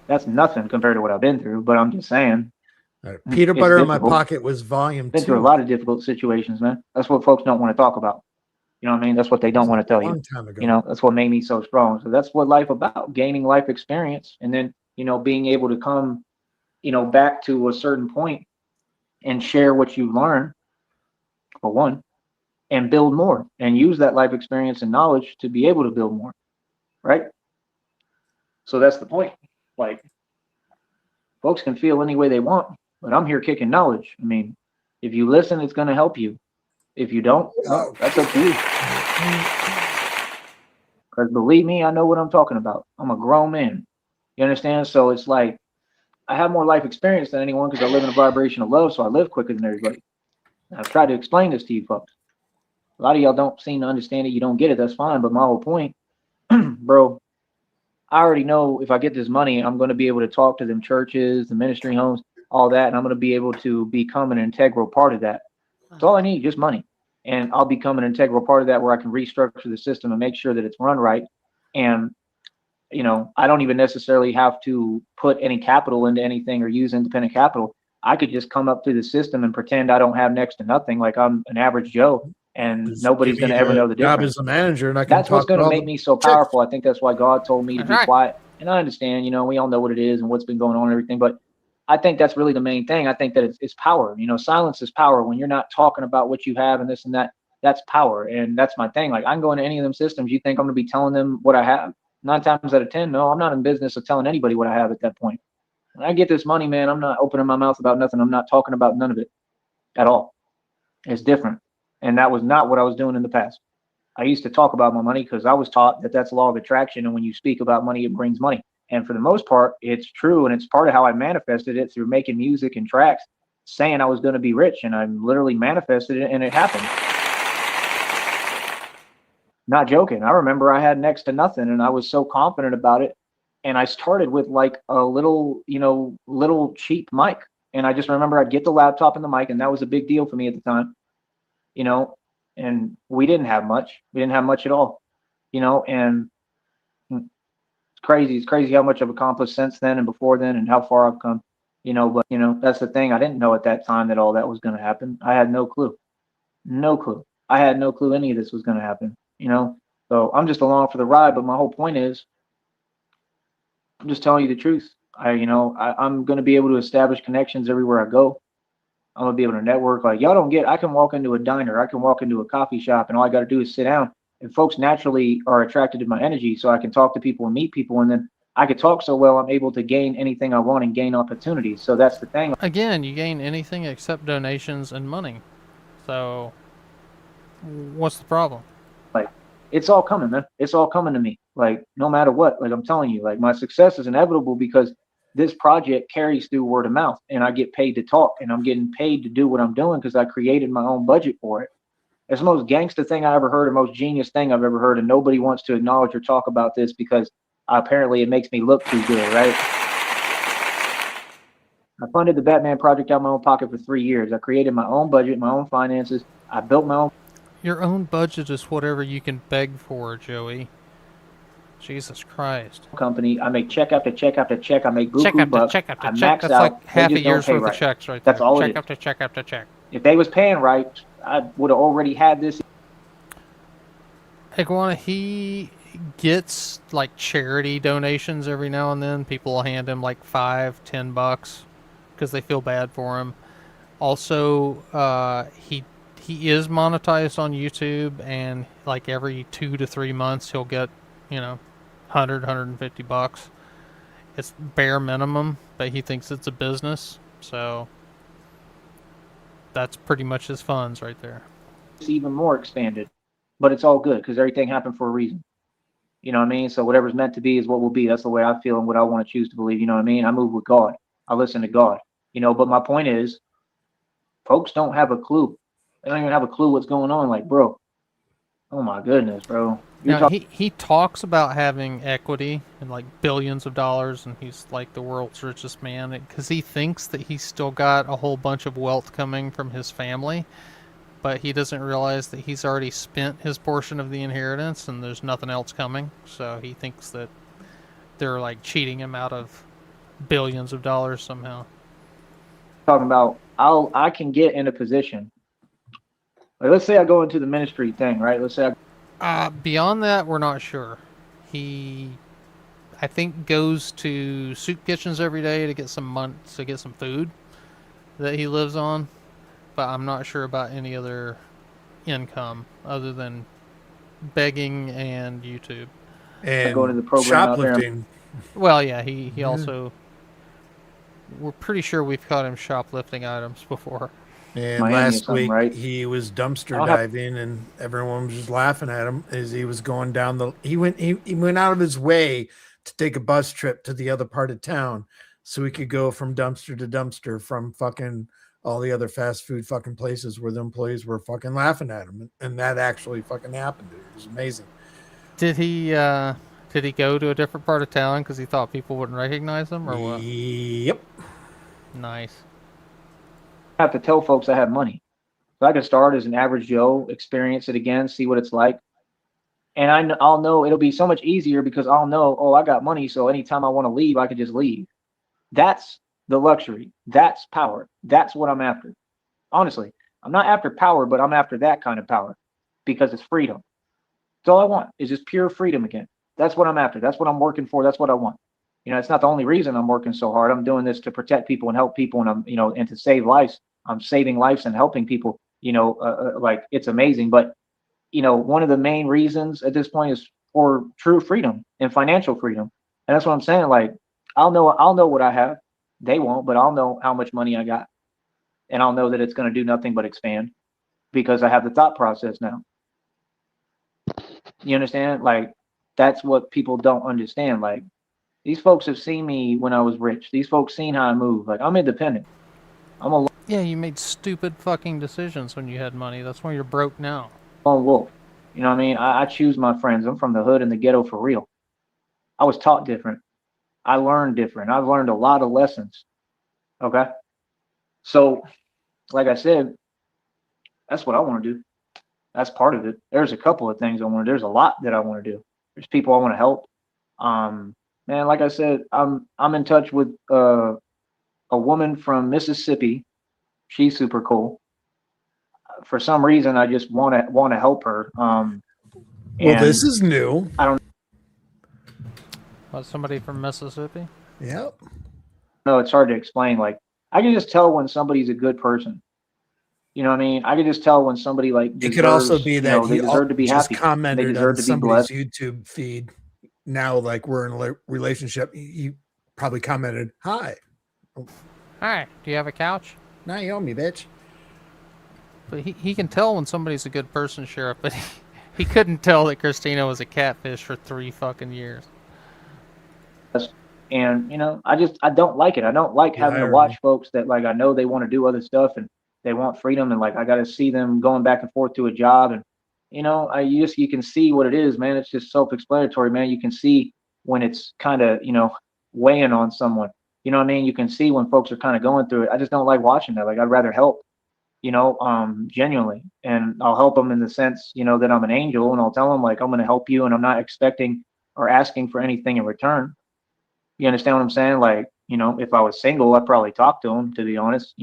That's nothing compared to what I've been through, but I'm just saying. All right. Peanut It's Butter in My difficult. Pocket was volume Been 2. through a lot of difficult situations, man. That's what folks don't want to talk about. You know what I mean? That's what they don't want to tell you. Long time ago. That's what made me so strong. So that's what life about, gaining life experience, and then, being able to come, back to a certain point and share what you learn, for one, and build more, and use that life experience and knowledge to be able to build more. Right? So that's the point. Like, folks can feel any way they want, but I'm here kicking knowledge. I mean, if you listen, it's going to help you. If you don't, well, that's up to you. Because believe me, I know what I'm talking about. I'm a grown man. You understand? So it's like, I have more life experience than anyone because I live in a vibration of love, so I live quicker than everybody. And I've tried to explain this to you folks. A lot of y'all don't seem to understand it. You don't get it. That's fine. But my whole point, bro, I already know if I get this money, I'm going to be able to talk to them churches, the ministry homes, all that, and I'm going to be able to become an integral part of that. That's all I need, just money. And I'll become an integral part of that where I can restructure the system and make sure that it's run right. And, I don't even necessarily have to put any capital into anything or use independent capital. I could just come up through the system and pretend I don't have next to nothing, like I'm an average Joe, and Just nobody's give me going to ever a know the job difference. as a manager, and I can That's what's talk going to all make the me so chicks. powerful. I think that's why God told me to That's be right. quiet. And I understand, we all know what it is and what's been going on and everything, but I think that's really the main thing. I think that it's power. Silence is power. When you're not talking about what you have and this and that, that's power. And that's my thing. Like, I can go into any of them systems. You think I'm going to be telling them what I have? 9 times out of 10, no, I'm not in business of telling anybody what I have at that point. When I get this money, man, I'm not opening my mouth about nothing. I'm not talking about none of it at all. It's different. And that was not what I was doing in the past. I used to talk about my money because I was taught that that's law of attraction. And when you speak about money, it brings money. And for the most part, it's true. And it's part of how I manifested it through making music and tracks, saying I was going to be rich. And I literally manifested it and it happened. Not joking. I remember I had next to nothing and I was so confident about it. And I started with like a little, little cheap mic. And I just remember I'd get the laptop and the mic, and that was a big deal for me at the time, and we didn't have much. We didn't have much at all, and it's crazy. It's crazy how much I've accomplished since then and before then and how far I've come. But that's the thing. I didn't know at that time that all that was going to happen. I had no clue. No clue. I had no clue any of this was going to happen. So I'm just along for the ride. But my whole point is, I'm just telling you the truth. I'm going to be able to establish connections everywhere I go. I'm going to be able to network. Like, y'all don't get, I can walk into a diner, I can walk into a coffee shop, and all I got to do is sit down. And folks naturally are attracted to my energy. So I can talk to people and meet people. And then I could talk so well, I'm able to gain anything I want and gain opportunities. So that's the thing. Again, you gain anything except donations and money. So, what's the problem? Like, it's all coming, man. It's all coming to me. Like, no matter what. Like, I'm telling you, like, my success is inevitable because this project carries through word of mouth, and I get paid to talk, and I'm getting paid to do what I'm doing because I created my own budget for it. It's the most gangster thing I ever heard, the most genius thing I've ever heard, and nobody wants to acknowledge or talk about this because apparently it makes me look too good, right? I funded the Batman project out of my own pocket for 3 years. I created my own budget, my own finances. I built my own. Your own budget is whatever you can beg for, Joey. Jesus Christ. Company. I make check after check after check. I make check buku after bucks. check after I check. max That's out. like half They a just don't year's pay worth right. of checks right there. That's all check it is. after check after check. If they was paying right, I would have already had this. Iguana, he gets like charity donations every now and then. People will hand him like $5-10 because they feel bad for him. Also, he is monetized on YouTube, and like every 2 to 3 months he'll get, $150. It's bare minimum, but he thinks it's a business, so that's pretty much his funds right there. It's even more expanded, but it's all good because everything happened for a reason. You know what I mean? So whatever's meant to be is what will be. That's the way I feel and what I want to choose to believe. You know what I mean? I move with God. I listen to God. But my point is, folks don't have a clue. They don't even have a clue what's going on. Like, bro, oh my goodness, bro. Now, he talks about having equity and like billions of dollars, and he's like the world's richest man because he thinks that he's still got a whole bunch of wealth coming from his family, but he doesn't realize that he's already spent his portion of the inheritance and there's nothing else coming. So he thinks that they're like cheating him out of billions of dollars somehow. Talking about I can get in a position. Like, let's say I go into the ministry thing, right? Let's say beyond that, we're not sure. He, I think, goes to soup kitchens every day to get some food that he lives on, but I'm not sure about any other income other than begging and YouTube. And go to the program shoplifting. Well, yeah, he also. We're pretty sure we've caught him shoplifting items before. And Miami last week right? he was dumpster diving, and everyone was just laughing at him as he was going down the. He went out of his way to take a bus trip to the other part of town, so he could go from dumpster to dumpster from fucking all the other fast food fucking places where the employees were fucking laughing at him, and that actually fucking happened. It was amazing. Did he go to a different part of town because he thought people wouldn't recognize him, or what? Yep. I Nice. have to tell folks I have money. So I can start as an average Joe, experience it again, see what it's like. And I'll know it'll be so much easier because I'll know, oh, I got money. So anytime I want to leave, I can just leave. That's the luxury. That's power. That's what I'm after. Honestly, I'm not after power, but I'm after that kind of power because it's freedom. That's all I want is just pure freedom again. That's what I'm after. That's what I'm working for. That's what I want. It's not the only reason I'm working so hard. I'm doing this to protect people and help people, and and to save lives. I'm saving lives and helping people. Like, it's amazing. But one of the main reasons at this point is for true freedom and financial freedom. And that's what I'm saying. Like, I'll know what I have. They won't, but I'll know how much money I got, and I'll know that it's going to do nothing but expand because I have the thought process now. You understand? Like, that's what people don't understand. Like, these folks have seen me when I was rich. These folks seen how I move. Like, I'm independent. Yeah, you made stupid fucking decisions when you had money. That's why you're broke now. Lone wolf. You know what I mean? I choose my friends. I'm from the hood and the ghetto for real. I was taught different. I learned different. I've learned a lot of lessons. Okay? So, like I said, that's what I want to do. That's part of it. There's a couple of things I want to do. There's a lot that I want to do. There's people I want to help. Man, like I said, I'm in touch with a woman from Mississippi. She's super cool. For some reason, I just want to help her. Well, And this is new. I don't What, somebody from Mississippi? Yep. know. It's hard to explain. Like I can just tell when somebody's a good person. You know what I mean? I can just tell when somebody like It deserves, could also be that they he deserve to be just happy. They commented deserve on to be somebody's blessed. YouTube feed. Now, like we're in a relationship, he probably commented, "Hi, Hi, do you have a couch? now you owe me, bitch." But he can tell when somebody's a good person, Sheriff, but he couldn't tell that Christina was a catfish for 3 fucking years. And I don't like it. I don't like The having to irony. watch folks that like I know they want to do other stuff and they want freedom and like I got to see them going back and forth to a job and you can see what it is, man. It's just self-explanatory, man. You can see when it's kind of weighing on someone. You know what I mean? You can see when folks are kind of going through it. I just don't like watching that. Like I'd rather help, genuinely, and I'll help them in the sense, that I'm an angel, and I'll tell them like I'm going to help you, and I'm not expecting or asking for anything in return. You understand what I'm saying? Like, if I was single, I'd probably talk to him, to be honest,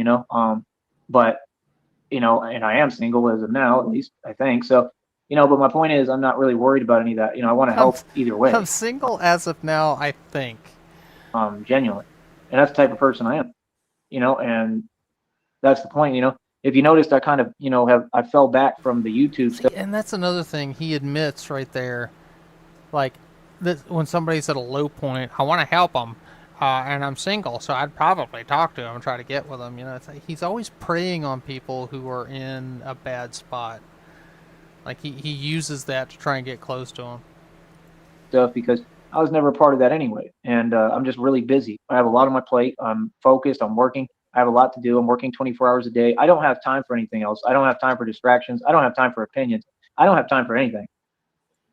but, and I am single as of now, at least I think. So, but my point is, I'm not really worried about any of that. I want to help either way, I'm single as of now, I think. genuinely. And that's the type of person I am, and that's the point, If you noticed, I kind of, I fell back from the YouTube stuff. And that's another thing he admits right there. Like, when somebody's at a low point, I want to help them, and I'm single, so I'd probably talk to him and try to get with him. It's like he's always preying on people who are in a bad spot. Like he uses that to try and get close to him. Stuff because I was never a part of that anyway, and I'm just really busy. I have a lot on my plate. I'm focused. I'm working. I have a lot to do. I'm working 24 hours a day. I don't have time for anything else. I don't have time for distractions. I don't have time for opinions. I don't have time for anything.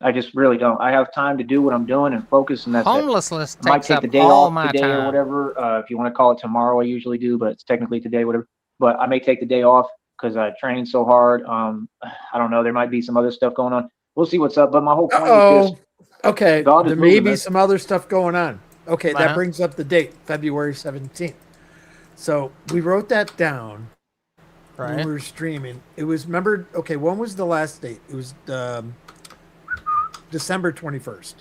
I just really don't. I have time to do what I'm doing and focus, and that's Homelessness it. I might takes take up the day all off my today time. or whatever. If you want to call it tomorrow, I usually do, but it's technically today, whatever. But I may take the day off because I trained so hard. I don't know. There might be some other stuff going on. We'll see what's up. But my whole point is just Okay, God is there may moving, be man. some other stuff going on. Okay, that Uh-huh. brings up the date, February 17th. So we wrote that down when Right. we were streaming. It was, remember, okay, when was the last date? It was December 21st.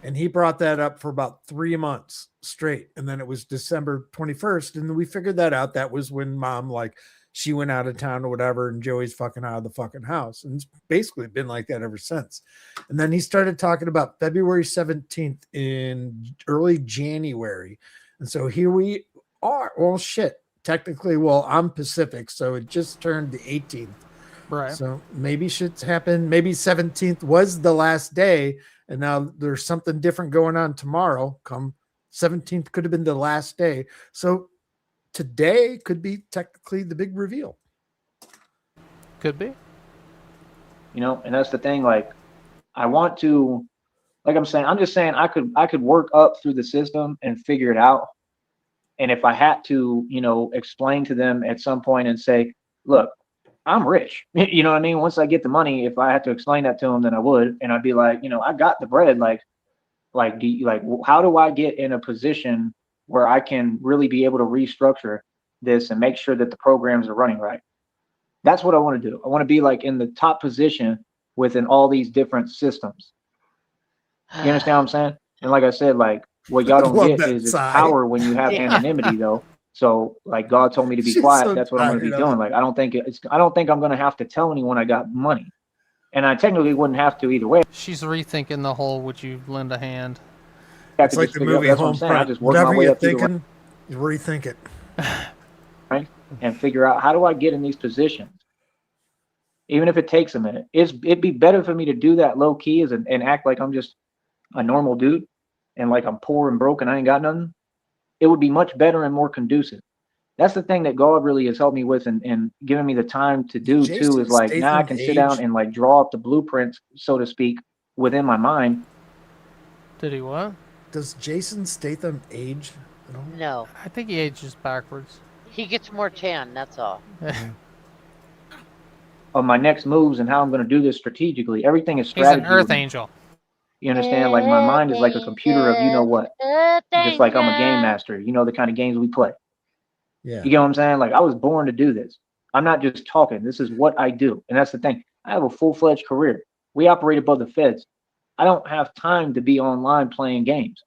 And he brought that up for about 3 months straight. And then it was December 21st. And we figured that out. That was when Mom, like, she went out of town or whatever, and Joey's fucking out of the fucking house. And it's basically been like that ever since. And then he started talking about February 17th in early January. And so here we are. Well, shit. Technically, well, I'm Pacific, so it just turned the 18th. Right. So maybe shit's happened. Maybe 17th was the last day, and now there's something different going on tomorrow. Come 17th could have been the last day. So today could be technically the big reveal. Could be. And that's the thing. Like, I want to, like I'm just saying, I could work up through the system and figure it out. And if I had to, explain to them at some point and say, look, I'm rich. You know what I mean? Once I get the money, if I had to explain that to them, then I would. And I'd be like, I got the bread. How do I get in a position where I can really be able to restructure this and make sure that the programs are running right? That's what I want to do. I want to be like in the top position within all these different systems. You understand what I'm saying? And like I said, like what y'all don't Love get that is it's sigh. power when you have Yeah. anonymity, though. So like God told me to be She's quiet. so That's what I'm going to be tired of doing. Like I don't think I'm going to have to tell anyone I got money, and I technically wouldn't have to either way. She's rethinking the whole "would you lend a hand?" I It's could like just the figure out- movie that's what I'm saying. I Homefront. just work my Whatever way you're up through the thinking, you rethink it. ranks and figure out how do I get in these positions, even if it takes a minute. It'd be better for me to do that low key and act like I'm just a normal dude and like I'm poor and broke and I ain't got nothing. It would be much better and more conducive. That's the thing that God really has helped me with and given me the time to do too, Jason is like now I Statham can sit down age? and like draw up the blueprints, so to speak, within my mind. Did he what? Does Jason Statham age at all? No, I think he ages backwards. he gets more tan. That's all. Of my next moves and how I'm going to do this strategically. Everything is He's strategy. an Earth with me. Angel. You understand? Like my mind is like a computer of you know what. Just like I'm a game master. You know the kind of games we play. Yeah. You get what I'm saying? Like I was born to do this. I'm not just talking. This is what I do. And that's the thing. I have a full-fledged career. We operate above the feds. I don't have time to be online playing games.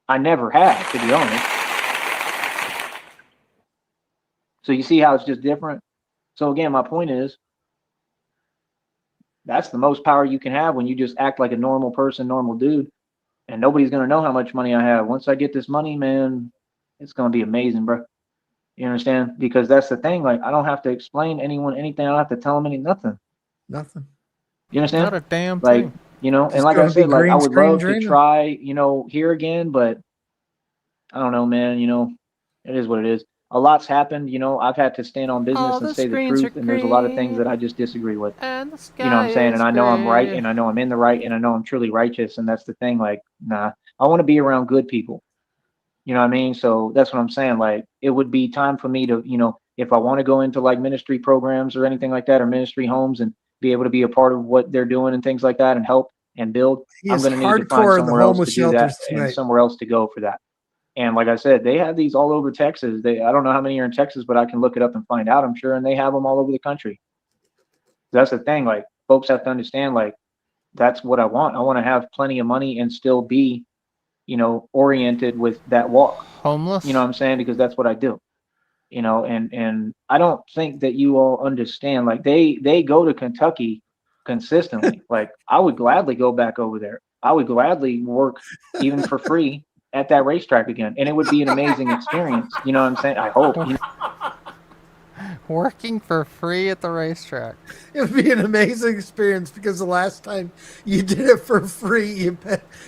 I never have, to be honest. So you see how it's just different? So again, my point is that's the most power you can have when you just act like a normal person, normal dude, and nobody's gonna know how much money I have. Once I get this money, man, it's gonna be amazing, bro. You understand? Because that's the thing. Like I don't have to explain to anyone anything. I don't have to tell them nothing. Nothing. You Not understand? a damn Like thing. and Just like I gonna be said, like I green would screen love to draining. try, here again, but I don't know, man. It is what it is. A lot's happened. I've had to stand on All business and the say the screens are truth, and there's a lot of things that green I just disagree with. and the You know what sky I'm saying? And is I know I'm right, gray. and I know I'm in the right, and I know I'm truly righteous, and that's the thing. Like, nah, I want to be around good people. You know what I mean? So that's what I'm saying. Like, it would be time for me to, if I want to go into like ministry programs or anything like that, or ministry homes, and be able to be a part of what they're doing and things like that, and help and build, He I'm is going to need to find hardcore in the somewhere else homeless to do that shelters and tonight. somewhere else to go for that. And like I said, they have these all over Texas. I don't know how many are in Texas, but I can look it up and find out. I'm sure, and they have them all over the country. That's the thing. Like, folks have to understand. Like, that's what I want. I want to have plenty of money and still be, oriented with that walk. You know Homeless? what I'm saying? Because that's what I do. And I don't think that you all understand. Like they go to Kentucky consistently. Like I would gladly go back over there. I would gladly work even for free at that racetrack again, and it would be an amazing experience. You know what I'm saying? I hope. Working for free at the racetrack. It would be an amazing experience because the last time you did it for free,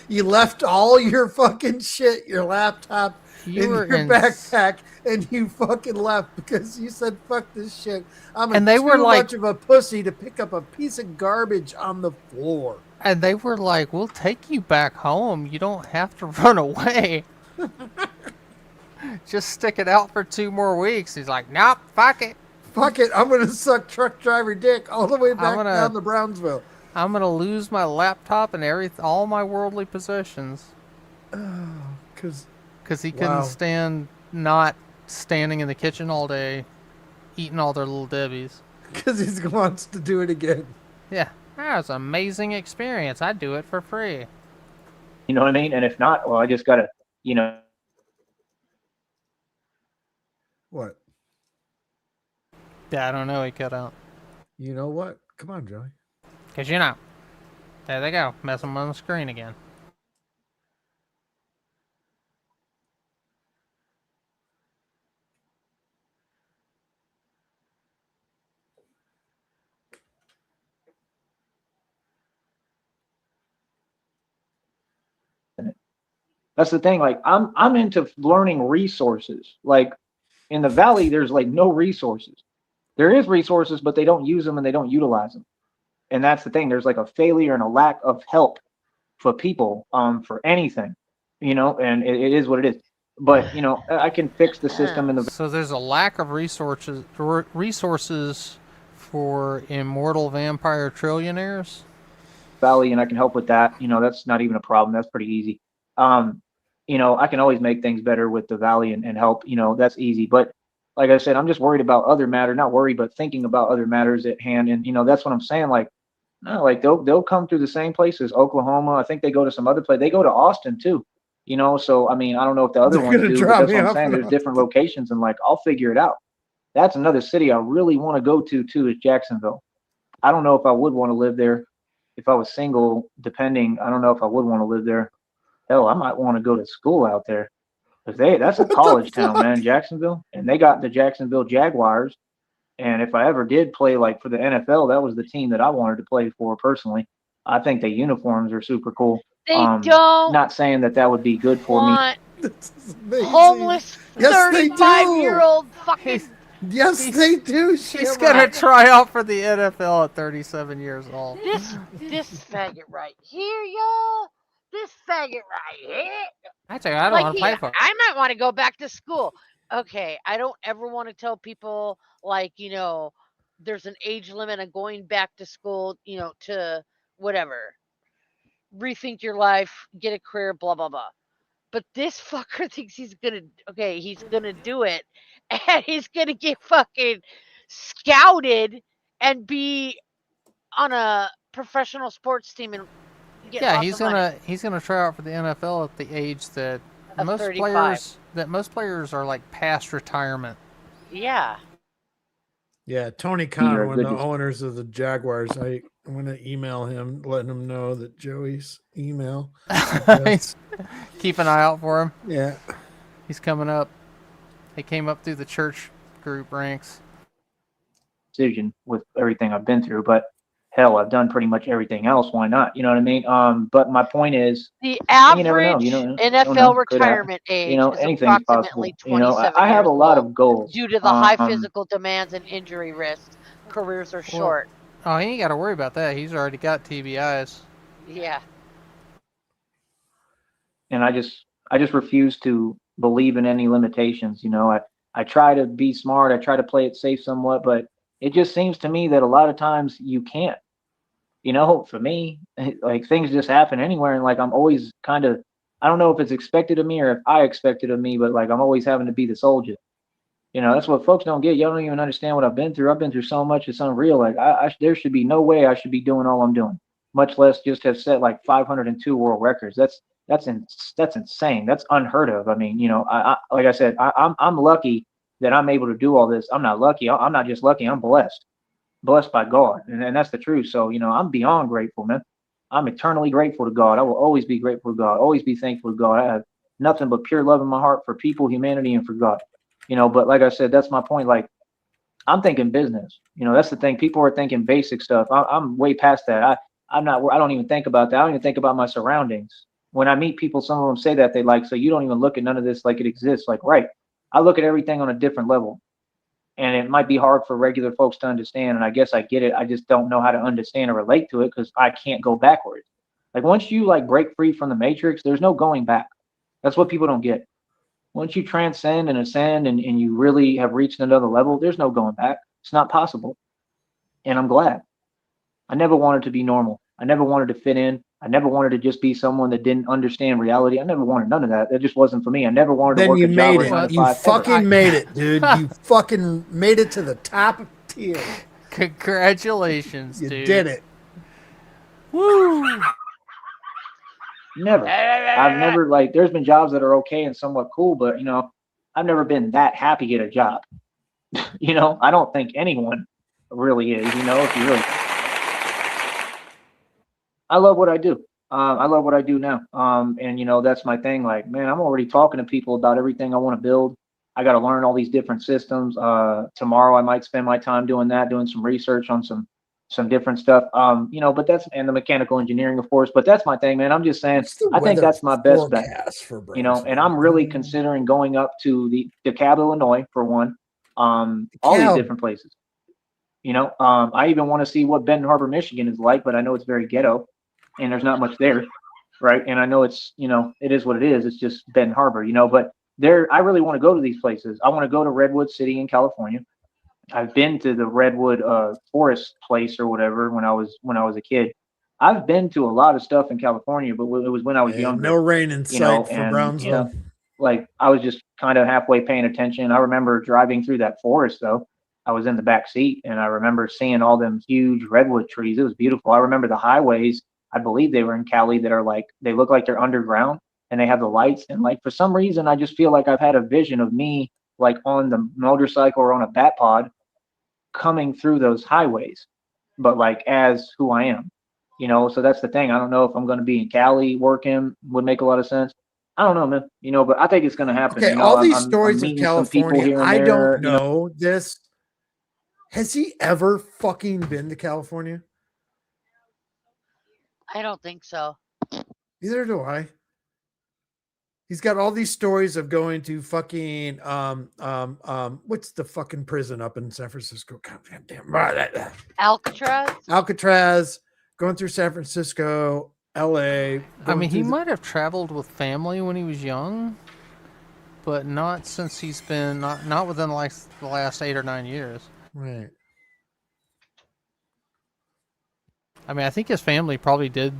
you left all your fucking shit, your laptop, You in were your in. backpack, and you fucking left because you said, "Fuck this shit. And they were too like. much of a pussy to pick up a piece of garbage on the floor." And they were like, we'll take you back home. You don't have to run away. Just stick it out for 2 more weeks. He's like, nope, fuck it. Fuck it. I'm gonna suck truck driver dick all the way back gonna- down to Brownsville. I'm going to lose my laptop and all my worldly possessions. Because Because he couldn't stand not standing in the kitchen all day, eating all their little Debbies. he wants to do it again. Yeah, that was an amazing experience. I'd do it for free. You know what I mean? And if not, well, I just gotta, you know. What? Yeah, I don't know. He cut out. You know what? Come on, Joey. Because, there they go. Messing on the screen again. That's the thing. Like I'm into learning resources. Like in the valley, there's like no resources. There is resources, but they don't use them and they don't utilize them. And that's the thing. There's like a failure and a lack of help for people, for anything, and it is what it is. But I can fix the system in the So there's a lack of resources for immortal vampire trillionaires. valley, and I can help with that. That's not even a problem. That's pretty easy. I can always make things better with the valley and help. That's easy. But like I said, I'm just worried about other matter, not worried, but thinking about other matters at hand. And that's what I'm saying. Like, no, like they'll come through the same places, Oklahoma. I think they go to some other place. They go to Austin too. So I mean, I don't know if the other They're ones gonna do, but drop that's me what I'm off saying. in There's Austin. different locations, and like I'll figure it out. That's another city I really want to go to too, is Jacksonville. I don't know if I would want to live there if I was single. Depending, I don't know if I would want to live there. Hell, I might want to go to school out there. Cause that's a What the college town, fuck? man, Jacksonville, and they got the Jacksonville Jaguars. And if I ever did play like for the NFL, that was the team that I wanted to play for personally. I think the uniforms are super cool. They don't Not saying that would be good for me. want This is amazing. homeless Yes, they do. 35-year-old fucking. Yes, they do. He's Shamrock. gonna try out for the NFL at 37 years old. This faggot right here, y'all. This faggot right here. I tell you, I don't Like want to play for. I might want to go back to school. Okay, I don't ever want to tell people like there's an age limit on going back to school. To whatever, rethink your life, get a career, blah blah blah. But this fucker thinks he's gonna do it, and he's gonna get fucking scouted and be on a professional sports team and get Yeah, lots of money. he's gonna try out for the NFL at the age that Of 35. most players are like past retirement. Yeah. Yeah, Tony You're Khan, a one of good the owners of the Jaguars. I'm gonna email him, letting him know that Joey's email. He's- Keep an eye out for him. Yeah. He's coming up. He came up through the church group ranks. decision with everything I've been through, but hell, I've done pretty much everything else. Why not? You know what I mean? But my point is, The you never know. average You don't NFL know. Could happen. retirement age is Anything's approximately possible. You know, 27 I have years a lot old of goals. due to the high physical demands and injury risks. Careers are Well, short. Oh, he ain't got to worry about that. He's already got TBIs. Yeah. And I just refuse to believe in any limitations. I try to be smart. I try to play it safe somewhat, but it just seems to me that a lot of times you can't. For me, like things just happen anywhere, and like I'm always kind of, I don't know if it's expected of me or if I expect it of me, but like I'm always having to be the soldier. That's what folks don't get. Y'all don't even understand what I've been through. I've been through so much; it's unreal. Like there should be no way I should be doing all I'm doing, much less just have set like 502 world records. That's insane. That's unheard of. I mean, I like I said, I'm lucky that I'm able to do all this. I'm not lucky. I'm not just lucky. I'm blessed by God, and that's the truth. So I'm beyond grateful, man. I'm eternally grateful to God. I will always be grateful to God. Always be thankful to God. I have nothing but pure love in my heart for people, humanity, and for God. But like I said, that's my point. Like I'm thinking business. That's the thing. People are thinking basic stuff. I'm way past that. I'm not. I don't even think about that. I don't even think about my surroundings. When I meet people, some of them say that they like. So you don't even look at none of this like it exists. Like right. I look at everything on a different level, and it might be hard for regular folks to understand. And I guess I get it. I just don't know how to understand or relate to it because I can't go backwards. Like once you like break free from the matrix, there's no going back. That's what people don't get. Once you transcend and ascend and you really have reached another level, there's no going back. It's not possible. And I'm glad. I never wanted to be normal. I never wanted to fit in. I never wanted to just be someone that didn't understand reality. I never wanted none of that. That just wasn't for me. I never wanted to Then work you a job made or a it. 9 to You 5 ever. fucking made it, dude. You fucking made it to the top tier. Congratulations, You dude. did it. Woo! Never. I've never like. There's been jobs that are okay and somewhat cool, but I've never been that happy at a job. I don't think anyone really is. If you really, I love what I do. I love what I do now. And that's my thing. Like, man, I'm already talking to people about everything I want to build. I got to learn all these different systems. Tomorrow I might spend my time doing that, doing some research on some different stuff. But that's and the mechanical engineering, of course. But that's my thing, man. I'm just saying. What's the I think weather that's my best bet. forecast for And I'm really considering going up to the DeKalb, Illinois, for one. All these DeKalb. different places. I even want to see what Benton Harbor, Michigan is like, but I know it's very ghetto, and there's not much there, right? And I know it's it is what it is. It's just Benton Harbor, But I really want to go to these places. I want to go to Redwood City in California. I've been to the Redwood Forest place or whatever when I was a kid. I've been to a lot of stuff in California, but it was when I was younger. No rain in sight for and Brownsville. like I was just kind of halfway paying attention. I remember driving through that forest though. I was in the back seat and I remember seeing all them huge redwood trees. It was beautiful. I remember the highways. I believe they were in Cali that are like they look like they're underground and they have the lights. And like for some reason, I just feel like I've had a vision of me like on the motorcycle or on a bat pod coming through those highways, but like as who I am. So that's the thing. I don't know if I'm going to be in Cali working would make a lot of sense. I don't know, man. But I think it's going to happen. Okay, all these I'm stories of meeting some people California, here and I there, don't know this. Has he ever fucking been to California? I don't think so. Neither do I. He's got all these stories of going to fucking what's the fucking prison up in San Francisco? God damn. Alcatraz? Alcatraz, going through San Francisco, LA. I mean, he might have traveled with family when he was young, but not since he's been not within like the last 8 or 9 years. Right. I mean, I think his family probably did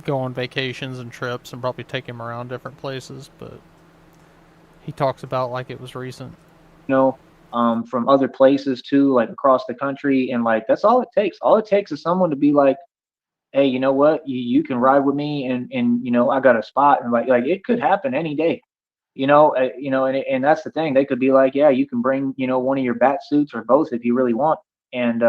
go on vacations and trips and probably take him around different places, but he talks about like it was recent. from other places too, like across the country. And like, that's all it takes. All it takes is someone to be like, hey, you know what? You can ride with me, and I got a spot, and like it could happen any day. And that's the thing. They could be like, yeah, you can bring, one of your bat suits or both if you really want. And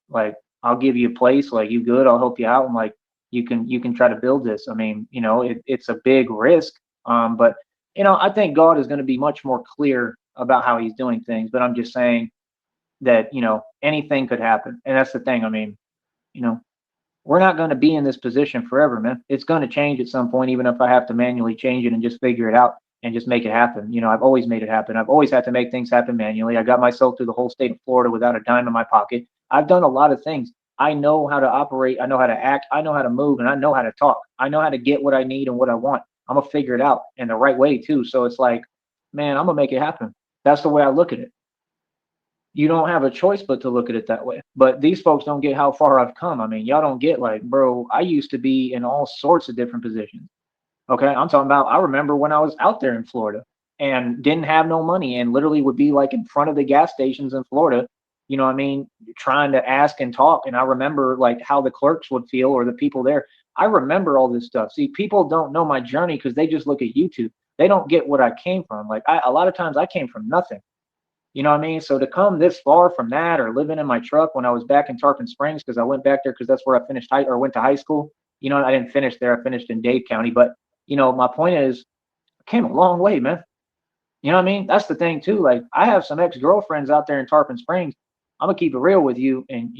like, I'll give you a place, like, you good, I'll help you out, and like, you can try to build this. I mean, it's a big risk. But I think God is going to be much more clear about how he's doing things. But I'm just saying that, anything could happen. And that's the thing. I mean, you know, we're not going to be in this position forever, man. It's going to change at some point, even if I have to manually change it and just figure it out and just make it happen. I've always made it happen. I've always had to make things happen manually. I got myself through the whole state of Florida without a dime in my pocket. I've done a lot of things. I know how to operate. I know how to act. I know how to move, and I know how to talk. I know how to get what I need and what I want. I'm going to figure it out in the right way, too. So it's like, man, I'm going to make it happen. That's the way I look at it. You don't have a choice but to look at it that way. But these folks don't get how far I've come. I mean, y'all don't get, like, bro, I used to be in all sorts of different positions. Okay. I'm talking about, I remember when I was out there in Florida and didn't have no money and literally would be like in front of the gas stations in Florida, what I mean, trying to ask and talk. And I remember like how the clerks would feel or the people there. I remember all this stuff. See, people don't know my journey because they just look at YouTube. They don't get what I came from. Like, a lot of times I came from nothing. You know what I mean? So to come this far from that, or living in my truck when I was back in Tarpon Springs, because I went back there because that's where I finished went to high school. I didn't finish there. I finished in Dade County. But, my point is, I came a long way, man. You know what I mean? That's the thing too. Like, I have some ex-girlfriends out there in Tarpon Springs. I'm gonna keep it real with you, and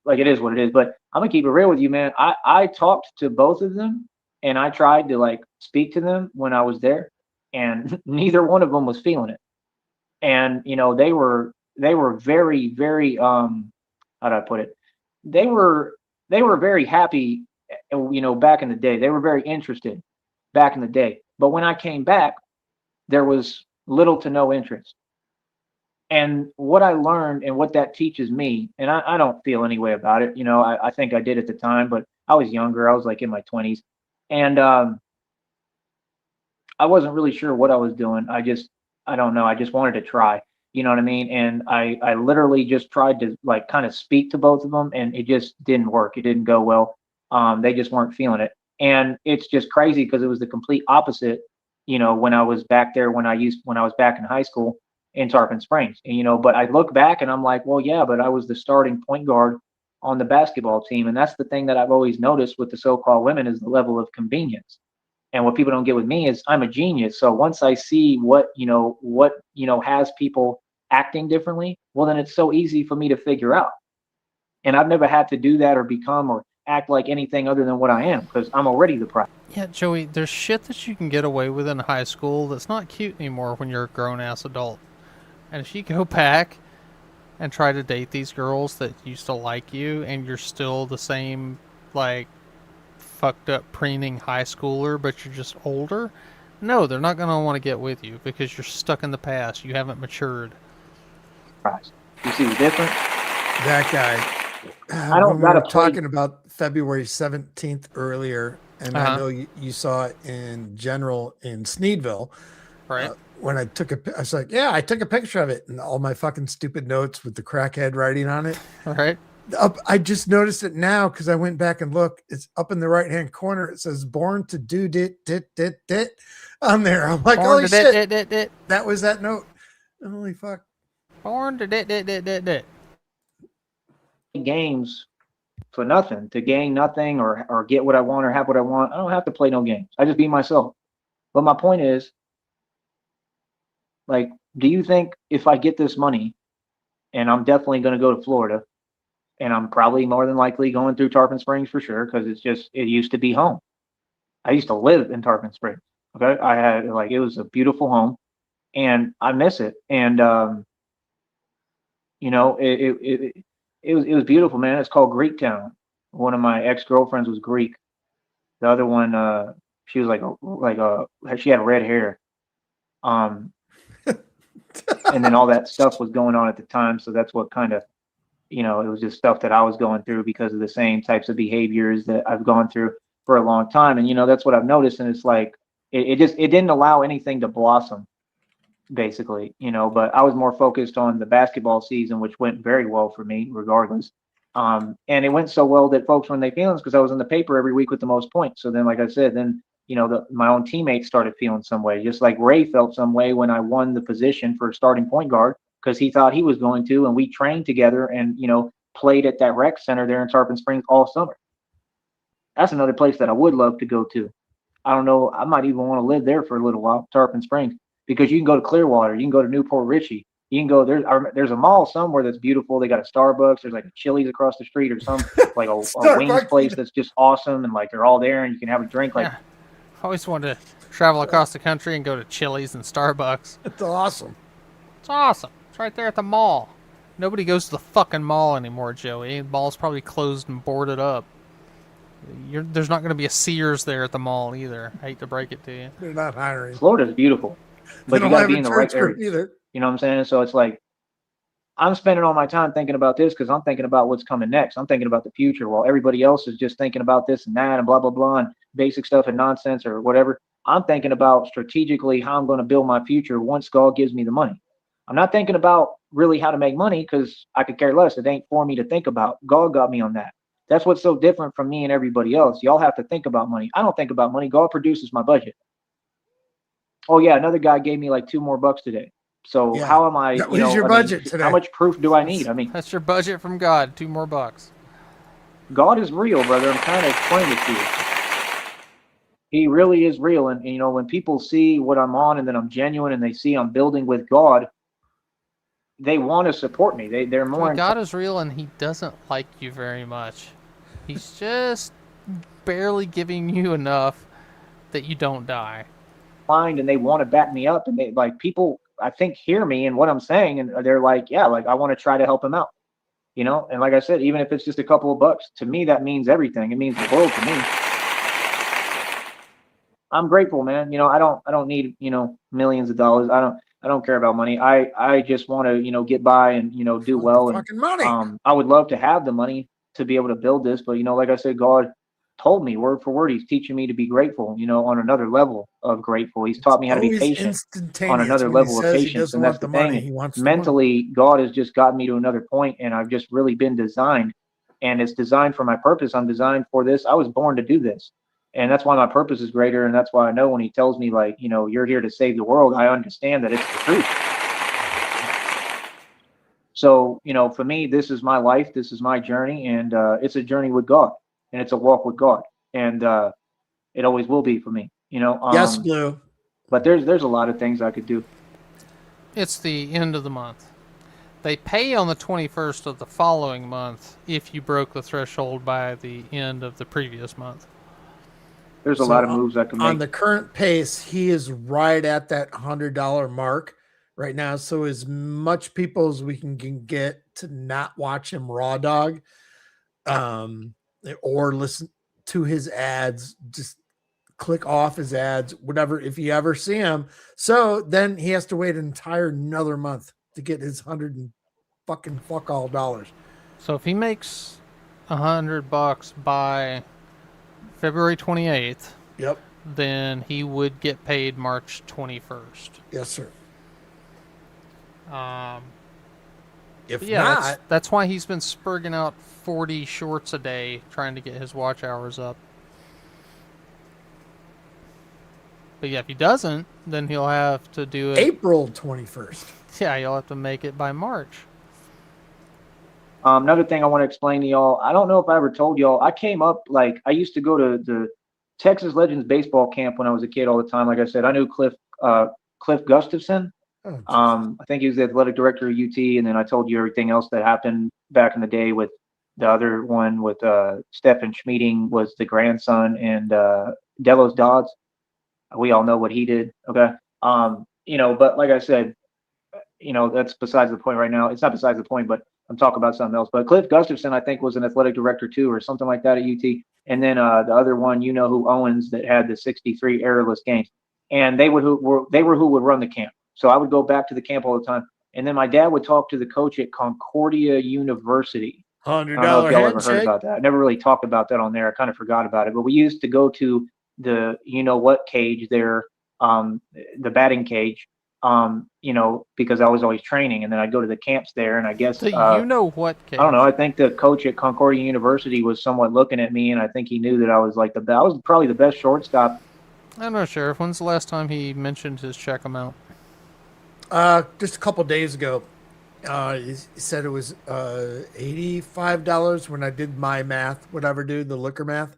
like, it is what it is. But I'm gonna keep it real with you, man. I talked to both of them, and I tried to like speak to them when I was there, and neither one of them was feeling it. And they were very, very, how do I put it, they were very happy, back in the day. They were very interested back in the day, but when I came back, there was little to no interest. And what I learned and what that teaches me, and I don't feel any way about it. I think I did at the time, but I was younger. I was like in my 20s, and I wasn't really sure what I was doing. I don't know. I just wanted to try. You know what I mean? And I literally just tried to like kind of speak to both of them, and it just didn't work. It didn't go well. They just weren't feeling it, and it's just crazy because it was the complete opposite. When I was back there, when I was back in high school in Tarpon Springs, and but I look back and I'm like, well, yeah, but I was the starting point guard on the basketball team, and that's the thing that I've always noticed with the so-called women is the level of convenience. And what people don't get with me is I'm a genius. So once I see what has people acting differently, well, then it's so easy for me to figure out. And I've never had to do that or become or act like anything other than what I am because I'm already the product. Yeah, Joey, there's shit that you can get away with in high school that's not cute anymore when you're a grown ass adult. And if you go back and try to date these girls that used to like you and you're still the same, like, fucked up preening high schooler, but you're just older, no, they're not going to want to get with you because you're stuck in the past. You haven't matured. You see the difference? That guy. I don't we were gotta play- talking about February 17th earlier, and I know you saw it in general in Sneedville. Right. When I was like, yeah, I took a picture of it, and all my fucking stupid notes with the crackhead writing on it. Right. I just noticed it now because I went back and looked. It's up in the right-hand corner. It says "Born to do dit on there. I'm like, holy shit! That was that note. Holy fuck! Born to dit. Games for nothing, to gain nothing or get what I want or have what I want. I don't have to play no games. I just be myself. But my point is, like, do you think if I get this money, and I'm definitely going to go to Florida, and I'm probably more than likely going through Tarpon Springs for sure, because it used to be home. I used to live in Tarpon Springs. Okay. I had it was a beautiful home and I miss it. And, it was beautiful, man. It's called Greek Town. One of my ex-girlfriends was Greek. The other one, she was she had red hair. And then all that stuff was going on at the time. So that's what kind of, it was just stuff that I was going through because of the same types of behaviors that I've gone through for a long time. And, that's what I've noticed. And it's like, it didn't allow anything to blossom. basically, but I was more focused on the basketball season, which went very well for me regardless. And it went so well that folks were in their feelings because I was in the paper every week with the most points. So then, like I said, then, my own teammates started feeling some way, just like Ray felt some way when I won the position for starting point guard because he thought he was going to, and we trained together and, played at that rec center there in Tarpon Springs all summer. That's another place that I would love to go to. I don't know. I might even want to live there for a little while, Tarpon Springs, because you can go to Clearwater, you can go to Newport Richie, you can go there's a mall somewhere that's beautiful. They got a Starbucks. There's like a Chili's across the street or some like a wings place that's just awesome, and like they're all there, and you can have a drink. Like, Yeah. I always wanted to travel across the country and go to Chili's and Starbucks. It's awesome. It's awesome. It's right there at the mall. Nobody goes to the fucking mall anymore, Joey. The mall's probably closed and boarded up. There's not going to be a Sears there at the mall either. I hate to break it to you. They're not hiring. Florida's beautiful, but you got to be in the right area. Either. You know what I'm saying? So it's like I'm spending all my time thinking about this because I'm thinking about what's coming next. I'm thinking about the future while everybody else is just thinking about this and that and blah, blah, blah, and basic stuff and nonsense or whatever. I'm thinking about strategically how I'm going to build my future once God gives me the money. I'm not thinking about really how to make money because I could care less. It ain't for me to think about. God got me on that. That's what's so different from me and everybody else. Y'all have to think about money. I don't think about money. God produces my budget. Oh yeah, another guy gave me like $2 more today. So Yeah. how am I? That was your budget today. How much proof do I need? I mean, That's your budget from God. $2 more. God is real, brother. I'm trying to explain it to you. He really is real, and when people see what I'm on, and that I'm genuine, and they see I'm building with God, they want to support me. They're more. Well, God is real, and He doesn't like you very much. He's just barely giving you enough that you don't die. And they want to back me up, and they like people I think hear me and what I'm saying, and they're like, yeah, like I want to try to help him out, and like I said, even if it's just a couple of bucks, to me that means everything. It means the world to me. I'm grateful, man. I don't need millions of dollars. I don't care about money. I just want to get by and do well. And fucking money. I would love to have the money to be able to build this, but like I said, God told me word for word, He's teaching me to be grateful, on another level of grateful. He's taught me how to be patient on another level of patience. And that's the thing. Mentally, God has just gotten me to another point, and I've just really been designed, and it's designed for my purpose. I'm designed for this. I was born to do this. And that's why my purpose is greater. And that's why I know when He tells me, like, you're here to save the world, I understand that it's the truth. So, for me, this is my life. This is my journey. And it's a journey with God. And it's a walk with God. And it always will be for me, Yes, Blue. But there's a lot of things I could do. It's the end of the month. They pay on the 21st of the following month if you broke the threshold by the end of the previous month. There's a lot of moves I can make. On the current pace, he is right at that $100 mark right now. So as much people as we can get to not watch him raw dog, or listen to his ads, just click off his ads, whatever, if you ever see him. So then he has to wait an entire another month to get his $100 and fucking fuck all dollars. So if he makes $100 by February 28th, yep, then he would get paid March 21st. Yes, sir. If yeah, not, that's why he's been spurging out 40 shorts a day trying to get his watch hours up. But yeah, if he doesn't, then he'll have to do it April 21st. Yeah, you'll have to make it by March. Another thing I want to explain to y'all, I don't know if I ever told y'all, I came up, like, I used to go to the Texas Legends baseball camp when I was a kid all the time. Like I said, I knew Cliff Gustafson. I think he was the athletic director of UT, and then I told you everything else that happened back in the day with the other one with Stephen Schmeeding was the grandson, and Delos Dodds. We all know what he did. Okay. But like I said, that's besides the point right now. It's not besides the point, but I'm talking about something else. But Cliff Gustafson, I think, was an athletic director too, or something like that at UT. And then the other one, who Owens, that had the 63 errorless games, and they were who would run the camp. So I would go back to the camp all the time, and then my dad would talk to the coach at Concordia University. $100 I don't know if y'all ever heard handshake. about that. I never really talked about that on there. I kind of forgot about it. But we used to go to the cage there, the batting cage, You know, because I was always training, and then I'd go to the camps there, and I guess So you know what, I don't know. I think the coach at Concordia University was somewhat looking at me, and I think he knew that I was like I was probably the best shortstop. I don't know, Sheriff. When's the last time he mentioned his check amount? Just a couple days ago. He said it was $85 when I did my math, whatever, dude, the liquor math.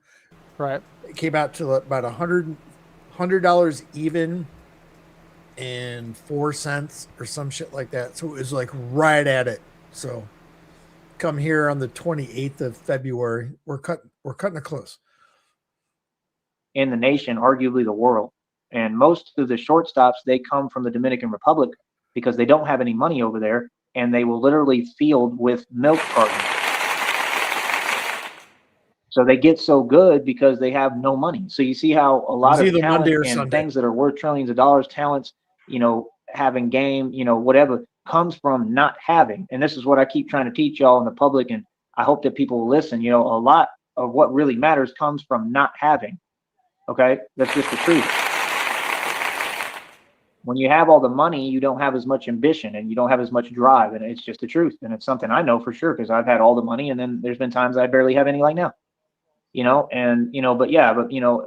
Right. It came out to about $100 even and 4 cents or some shit like that. So it was like right at it. So come here on the 28th of February. We're cutting it close. In the nation, arguably the world. And most of the shortstops, they come from the Dominican Republic because they don't have any money over there, and they will literally field with milk cartons. So they get so good because they have no money. So you see how a lot of talent and Sunday. Things that are worth trillions of dollars, talents, you know, having game, you know, whatever, comes from not having. And this is what I keep trying to teach y'all in the public, and I hope that people will listen. You know, a lot of what really matters comes from not having. Okay, that's just the truth. When you have all the money, you don't have as much ambition and you don't have as much drive, and it's just the truth. And it's something I know for sure because I've had all the money, and then there's been times I barely have any like now. You know, and you know, but you know,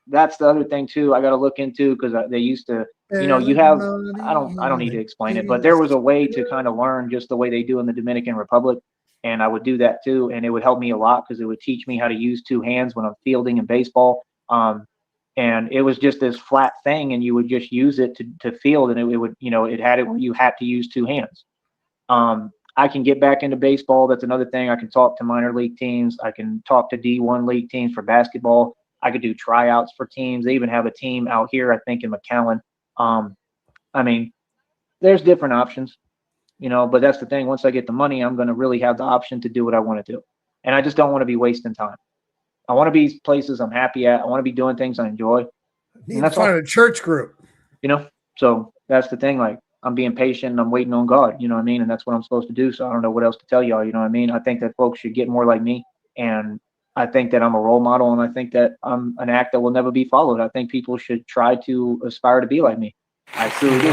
that's the other thing too. I got to look into because they used to, you know, you have. I don't need to explain it, but there was a way to kind of learn just the way they do in the Dominican Republic, and I would do that too, and it would help me a lot because it would teach me how to use two hands when I'm fielding in baseball. And it was just this flat thing, and you would just use it to field, and it would, you know, it had it where you had to use two hands. I can get back into baseball. That's another thing. I can talk to minor league teams. I can talk to D1 league teams for basketball. I could do tryouts for teams. They even have a team out here, I think, in McAllen. I mean, there's different options, you know, but that's the thing. Once I get the money, I'm going to really have the option to do what I want to do. And I just don't want to be wasting time. I want to be places I'm happy at. I want to be doing things I enjoy. Need to find a church group. You know, so that's the thing. Like, I'm being patient and I'm waiting on God, you know what I mean? And that's what I'm supposed to do. So I don't know what else to tell y'all, you know what I mean? I think that folks should get more like me. And I think that I'm a role model, and I think that I'm an act that will never be followed. I think people should try to aspire to be like me. I truly do.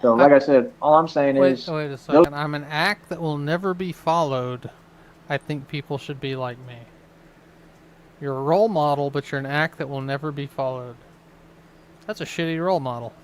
So like I said, all I'm saying is... Wait a second. I'm an act that will never be followed. I think people should be like me. You're a role model, but you're an act that will never be followed. That's a shitty role model.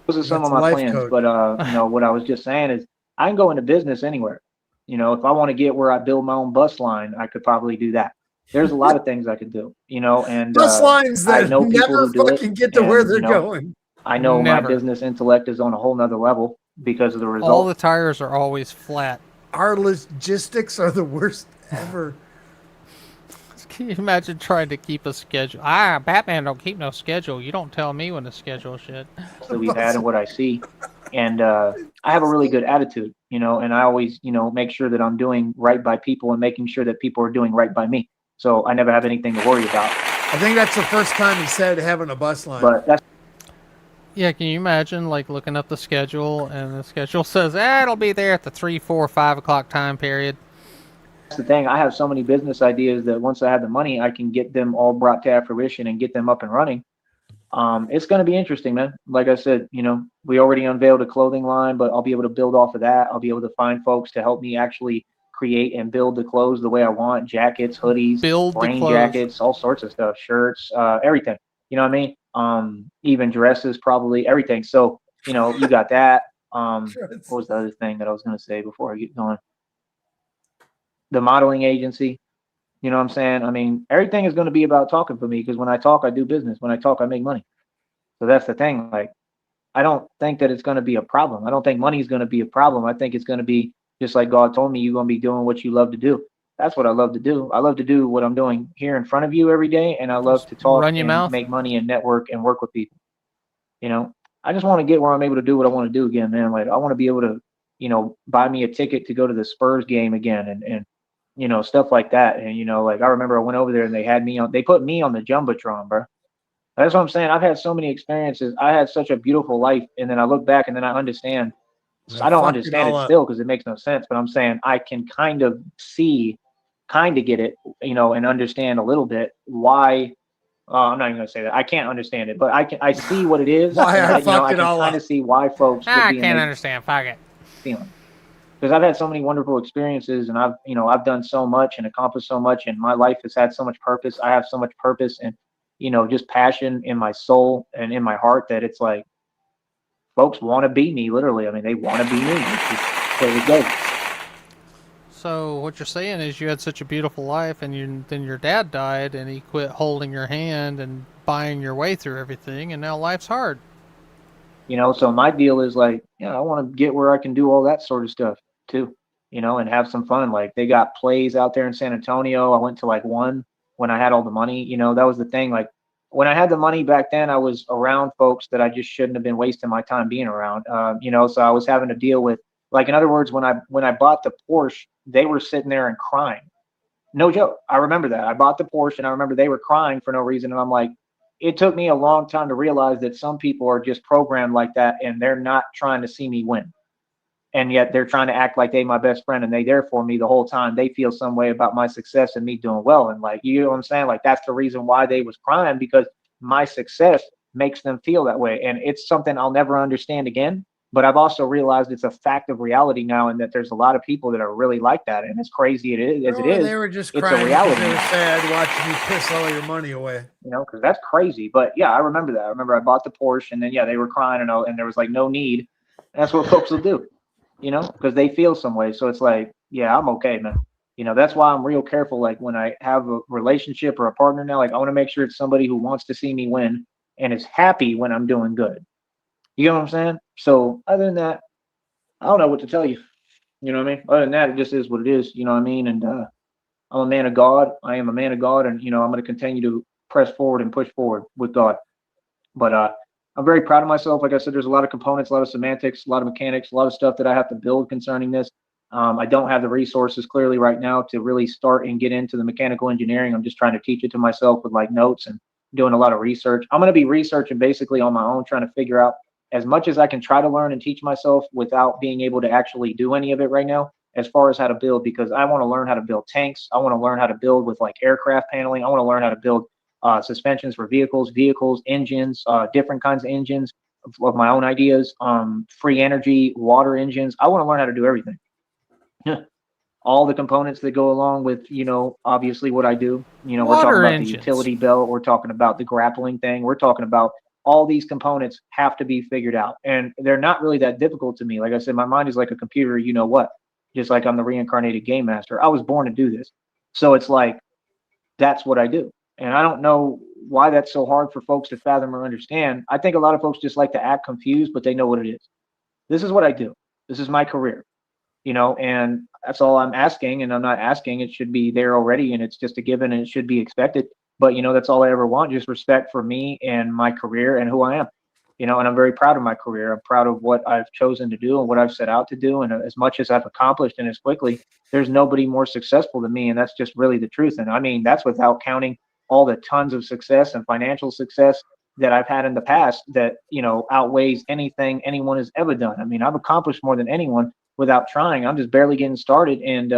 Those are some of my plans, code. But you know, what I was just saying is I can go into business anywhere. You know, if I want to get where I build my own bus line, I could probably do that. There's a lot of things I could do, you know, and bus lines that I know never fucking get to where they're going. I know my business intellect is on a whole nother level because of the result. All the tires are always flat. Our logistics are the worst ever. Can you imagine trying to keep a schedule? Batman don't keep no schedule. You don't tell me when to schedule shit. That we've had and what I see. And I have a really good attitude, you know, and I always, you know, make sure that I'm doing right by people and making sure that people are doing right by me. So I never have anything to worry about. I think that's the first time he said having a bus line. But that's... Yeah, can you imagine, like, looking up the schedule and the schedule says, it'll be there at the 3, 4, 5 o'clock time period. That's the thing. I have so many business ideas that once I have the money, I can get them all brought to fruition and get them up and running. It's going to be interesting, man. Like I said, you know, we already unveiled a clothing line, but I'll be able to build off of that. I'll be able to find folks to help me actually create and build the clothes the way I want. Jackets, hoodies, rain jackets, all sorts of stuff, shirts, everything. You know what I mean? Even dresses, probably everything. So, you know, you got that. What was the other thing that I was going to say before I get going? The modeling agency, you know what I'm saying? I mean, everything is going to be about talking for me because when I talk, I do business. When I talk, I make money. So that's the thing. Like, I don't think that it's going to be a problem. I don't think money is going to be a problem. I think it's going to be just like God told me, you're going to be doing what you love to do. That's what I love to do. I love to do what I'm doing here in front of you every day. And I love to talk and make money and network and work with people. You know, I just want to get where I'm able to do what I want to do again, man. Like, I want to be able to, you know, buy me a ticket to go to the Spurs game again and you know, stuff like that. And, you know, like I remember I went over there and they put me on the Jumbotron, bro. That's what I'm saying. I've had so many experiences. I had such a beautiful life. And then I look back and then I understand. I don't understand it still because it makes no sense. But I'm saying I can kind of get it, you know, and understand a little bit why I'm not even gonna say that. I can't understand it, but I see what it is. Why and I you know, fucked I it can all kind up. of see why folks would I be in can't a understand. Fuck it. feeling. Because I've had so many wonderful experiences, and I've done so much and accomplished so much, and my life has had so much purpose. I have so much purpose and just passion in my soul and in my heart that it's like folks want to be me. Literally, I mean, they want to be me. It's just the way it goes. So what you're saying is you had such a beautiful life, and then your dad died, and he quit holding your hand and buying your way through everything, and now life's hard. So my deal is like, yeah, I want to get where I can do all that sort of stuff too, and have some fun. Like they got plays out there in San Antonio. I went to like one when I had all the money. That was the thing. Like when I had the money back then, I was around folks that I just shouldn't have been wasting my time being around. So I was having to deal with, like, in other words, when I bought the Porsche, they were sitting there and crying. No joke. I remember that. I bought the Porsche and I remember they were crying for no reason. And I'm like, it took me a long time to realize that some people are just programmed like that and they're not trying to see me win. And yet they're trying to act like they my best friend and they there for me the whole time. They feel some way about my success and me doing well. And like, you know what I'm saying? Like that's the reason why they was crying, because my success makes them feel that way. And it's something I'll never understand again. But I've also realized it's a fact of reality now, and that there's a lot of people that are really like that. And as crazy as it Or is, they were just it's a crying because reality they were now. sad watching you piss all your money away. Because that's crazy. But yeah, I remember that. I remember I bought the Porsche, and then yeah, they were crying, and there was like no need. That's what folks will do, because they feel some way. So it's like, yeah, I'm okay, man. That's why I'm real careful. Like when I have a relationship or a partner now, like I want to make sure it's somebody who wants to see me win and is happy when I'm doing good. You know what I'm saying? So other than that, I don't know what to tell you. You know what I mean? Other than that, it just is what it is. You know what I mean? And I'm a man of God. I am a man of God, and I'm going to continue to press forward and push forward with God. But I'm very proud of myself. Like I said, there's a lot of components, a lot of semantics, a lot of mechanics, a lot of stuff that I have to build concerning this. I don't have the resources clearly right now to really start and get into the mechanical engineering. I'm just trying to teach it to myself with like notes and doing a lot of research. I'm going to be researching basically on my own, trying to figure out as much as I can try to learn and teach myself without being able to actually do any of it right now, as far as how to build, because I want to learn how to build tanks. I want to learn how to build with like aircraft paneling. I want to learn how to build suspensions for vehicles, engines, different kinds of engines of my own ideas, free energy, water engines. I want to learn how to do everything. All the components that go along with, obviously what I do. We're talking Water about the engines. utility belt. We're talking about the grappling thing. We're talking about all these components have to be figured out. And they're not really that difficult to me. Like I said, my mind is like a computer, just like I'm the reincarnated game master. I was born to do this. So it's like, that's what I do. And I don't know why that's so hard for folks to fathom or understand. I think a lot of folks just like to act confused, but they know what it is. This is what I do. This is my career, and that's all I'm asking. And I'm not asking, it should be there already. And it's just a given and it should be expected. But, that's all I ever want, just respect for me and my career and who I am. And I'm very proud of my career. I'm proud of what I've chosen to do and what I've set out to do. And as much as I've accomplished and as quickly, there's nobody more successful than me. And that's just really the truth. And I mean, that's without counting all the tons of success and financial success that I've had in the past that, outweighs anything anyone has ever done. I mean, I've accomplished more than anyone without trying. I'm just barely getting started. And,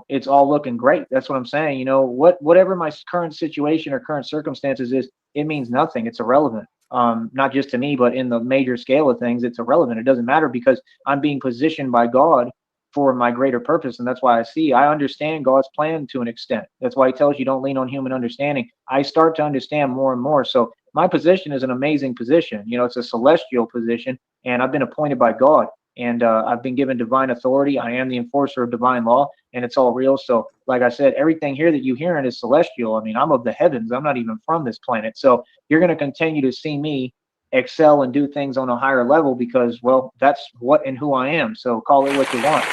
it's all looking great. That's what I'm saying. Whatever my current situation or current circumstances is, it means nothing. It's irrelevant. Not just to me, but in the major scale of things, it's irrelevant. It doesn't matter because I'm being positioned by God for my greater purpose. And that's why I understand God's plan to an extent. That's why he tells you don't lean on human understanding. I start to understand more and more. So my position is an amazing position. It's a celestial position, and I've been appointed by God. And I've been given divine authority. I am the enforcer of divine law, and it's all real. So, like I said, everything here that you hearing is celestial. I mean, I'm of the heavens. I'm not even from this planet. So you're going to continue to see me excel and do things on a higher level because, well, that's what and who I am. So call it what you want.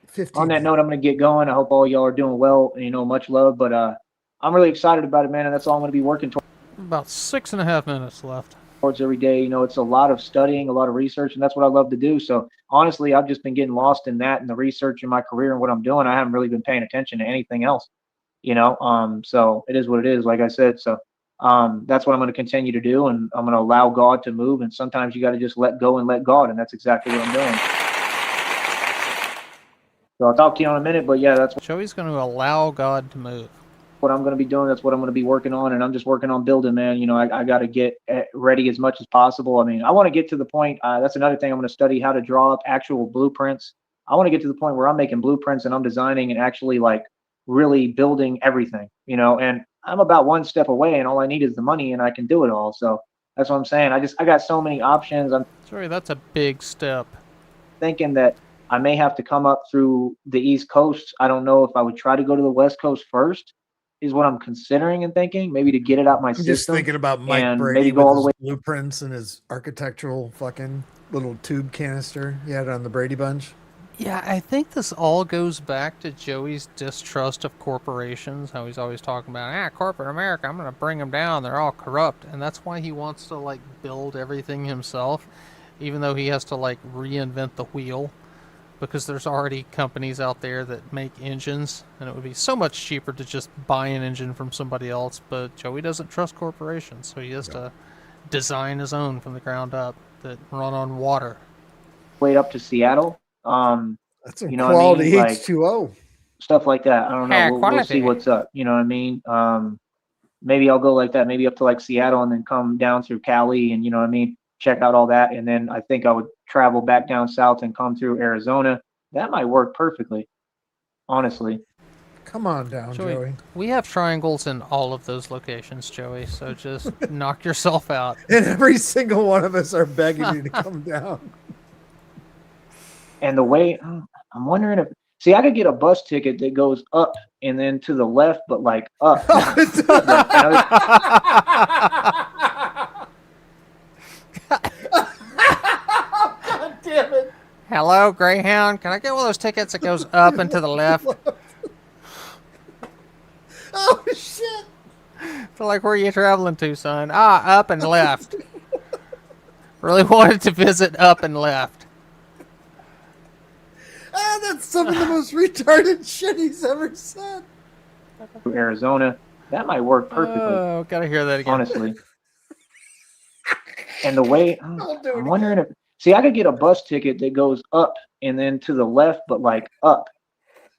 15. On that note, I'm going to get going. I hope all y'all are doing well. Much love. But I'm really excited about it, man. And that's all I'm going to be working towards. About 6.5 minutes left. Every day. It's a lot of studying, a lot of research, and that's what I love to do. So honestly, I've just been getting lost in that and the research in my career and what I'm doing. I haven't really been paying attention to anything else, so it is what it is, like I said. So that's what I'm going to continue to do, and I'm going to allow God to move. And sometimes you got to just let go and let God, and that's exactly what I'm doing. So I'll talk to you in a minute, but yeah, that's Joey's going to allow God to move. what I'm going to be doing. That's what I'm going to be working on. And I'm just working on building, man. I got to get ready as much as possible. I mean, I want to get to the point. That's another thing. I'm going to study how to draw up actual blueprints. I want to get to the point where I'm making blueprints and I'm designing and actually like really building everything, and I'm about one step away and all I need is the money and I can do it all. So that's what I'm saying. I got so many options. I'm Sorry, that's a big step. thinking that I may have to come up through the East Coast. I don't know if I would try to go to the West Coast first, is what I'm considering and thinking, maybe to get it out my I'm system. just thinking about Mike and Brady maybe go with all the his way. blueprints and his architectural fucking little tube canister he had on the Brady Bunch. Yeah, I think this all goes back to Joey's distrust of corporations. How he's always talking about, corporate America, I'm going to bring them down. They're all corrupt. And that's why he wants to, like, build everything himself, even though he has to, like, reinvent the wheel. Because there's already companies out there that make engines, and it would be so much cheaper to just buy an engine from somebody else. But Joey doesn't trust corporations, so he has to design his own from the ground up that run on water. Way up to Seattle. That's some You know what I quality mean? Like, H2O. stuff like that. I don't know. We'll see what's up. You know what I mean? Maybe I'll go like that, maybe up to like Seattle and then come down through Cali and, you know what I mean, check out all that. And then I think I would travel back down south and come through Arizona. That might work perfectly, honestly. Come on down, Joey. We have triangles in all of those locations, Joey, so just knock yourself out. And every single one of us are begging you to come down. And the way, I'm wondering if, see, I could get a bus ticket that goes up and then to the left, but like up. God damn it. Hello, Greyhound. Can I get one of those tickets that goes up and to the left? Oh, shit. So, like, where are you traveling to, son? Up and left. Really wanted to visit up and left. That's some of the most retarded shit he's ever said. Arizona, that might work perfectly. Oh, gotta hear that again. Honestly. And the way, I'm wondering if, see, I could get a bus ticket that goes up and then to the left, but like up.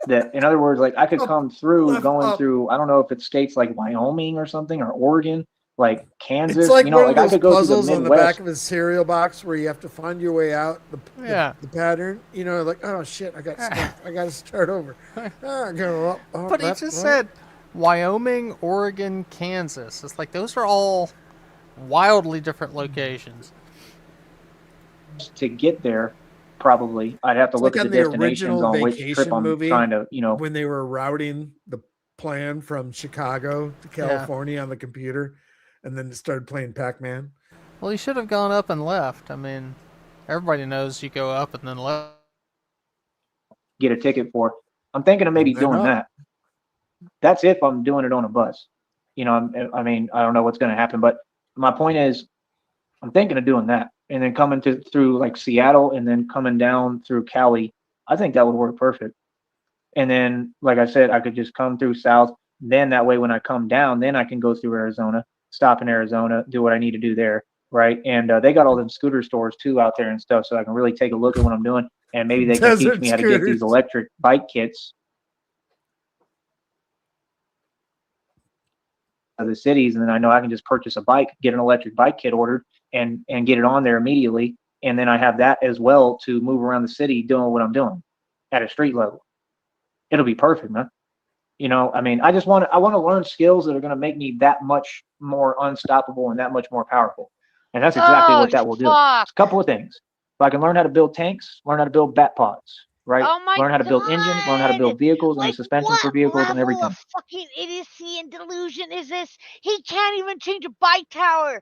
That, in other words, like I could come through going through, I don't know if it's states like Wyoming or something, or Oregon, like Kansas. It's like one of I those could go puzzles through the on the Midwest. back of his cereal box where you have to find your way out. The pattern, like, oh shit, I got stuck. I got to start over. Go up, but he just said Wyoming, Oregon, Kansas. It's like those are all wildly different locations. To get there, probably I'd have to look at the destinations on which trip I'm trying to, when they were routing the plan from Chicago to California on the computer, and then it started playing Pac-Man. Well, you should have gone up and left. I mean, everybody knows you go up and then left. Get a ticket for it. I'm thinking of maybe doing that. That's if I'm doing it on a bus. I mean, I don't know what's going to happen, but my point is, I'm thinking of doing that, and then coming through like Seattle, and then coming down through Cali. I think that would work perfect. And then, like I said, I could just come through south. Then that way, when I come down, then I can go through Arizona, stop in Arizona, do what I need to do there, right? And they got all them scooter stores too out there and stuff, so I can really take a look at what I'm doing, and maybe they can teach me how to get these electric bike kits of the cities, and then I know I can just purchase a bike, get an electric bike kit ordered, and get it on there immediately, and then I have that as well to move around the city doing what I'm doing at a street level. It'll be perfect, man. I mean, I want to learn skills that are going to make me that much more unstoppable and that much more powerful, and that's exactly what that will do. It's a couple of things. If I can learn how to build tanks, learn how to build bat pods, right? Learn how to build engines, learn how to build vehicles and the suspension for vehicles and everything. What fucking idiocy and delusion is this? He can't even change a bike tire.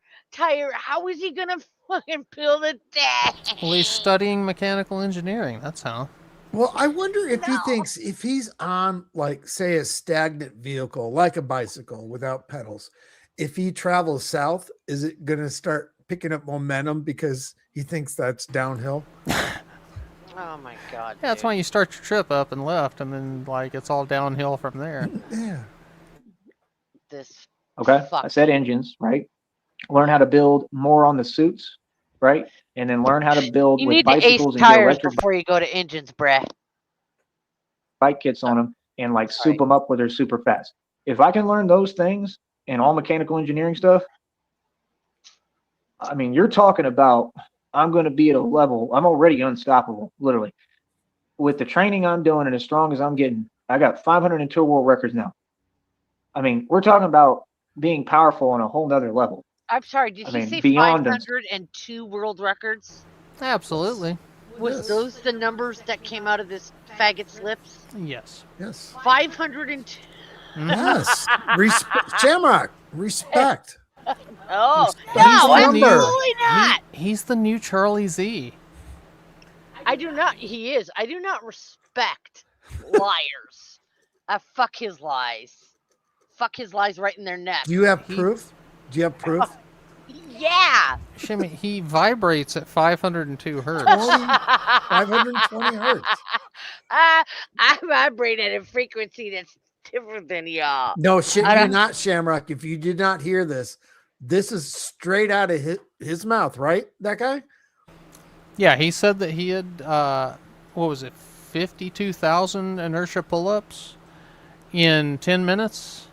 How is he gonna fucking build a tank? Well, he's studying mechanical engineering. That's how. Well, I wonder if he thinks if he's on, like, say, a stagnant vehicle, like a bicycle without pedals, if he travels south, is it going to start picking up momentum because he thinks that's downhill? Oh my god! Yeah, that's why you start your trip up and left, and then like it's all downhill from there. Yeah. I said engines, right? Learn how to build more on the suits, right? And then learn how to build with bicycles and get electric before you go to engines, bruh. bike kits on them and like soup them up where they're super fast. if I can learn those things and all mechanical engineering stuff, I mean, you're talking about I'm going to be at a level. I'm already unstoppable, literally, with the training I'm doing and as strong as I'm getting. I got 502 world records now. I mean, we're talking about being powerful on a whole nother level. I'm sorry, did I he mean, say beyond 502 world records? Absolutely. Was Yes. those the numbers that came out of this faggot's lips? Yes. Yes. 502. Mhm. Yes. Shamrock. Respect. Oh, Respect no, his number. absolutely not. He's the new Charlie Z. I do not. He is. I do not respect liars. I fuck his lies. Fuck his lies right in their neck. Do you have proof? Do you have proof? Yeah. Shimmy, he vibrates at 502 hertz. 520 hertz. I vibrate at a frequency that's different than y'all. No, shit, I you're don't- not, Shamrock. If you did not hear this, this is straight out of his mouth, right? That guy? Yeah, he said that he had, what was it, 52,000 inertia pull-ups in 10 minutes.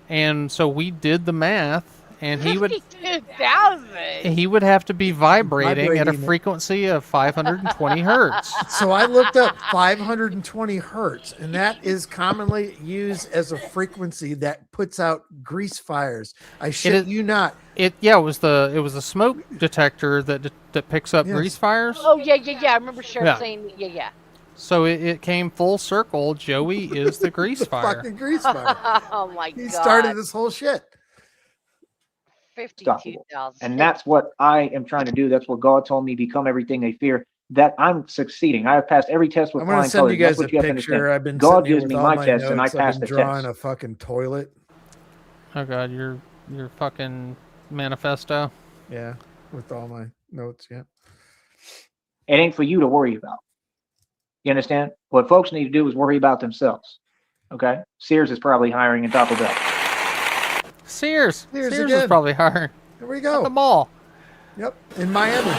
And so we did the math, and he would 52,000. he would have to be vibrating at a Vibrating it. frequency of 520 hertz. So I looked up 520 hertz, and that is commonly used as a frequency that puts out grease fires. I shit is- you not. It was the smoke detector that picks up Yes. grease fires. Oh yeah. I remember Sheriff Yeah. saying yeah. So it came full circle. Joey is the grease The fire. fucking grease fire. Oh my He god. started this whole shit. 52,000. And that's what I am trying to do. That's what God told me, become everything they fear. That I'm succeeding. I have passed every test with I'm gonna flying send colors. you guys That's a what you have to picture. understand. I've been God sitting here gives with me all my my test and I notes. I've pass been the drawing test. a fucking toilet. Oh god, your fucking manifesto. Yeah, with all my notes. Yeah. It ain't for you to worry about. You understand? What folks need to do is worry about themselves. Okay? Sears is probably hiring in Taco Bell. Sears Sears is again. probably hiring There we at go. the mall, Yep, in Miami.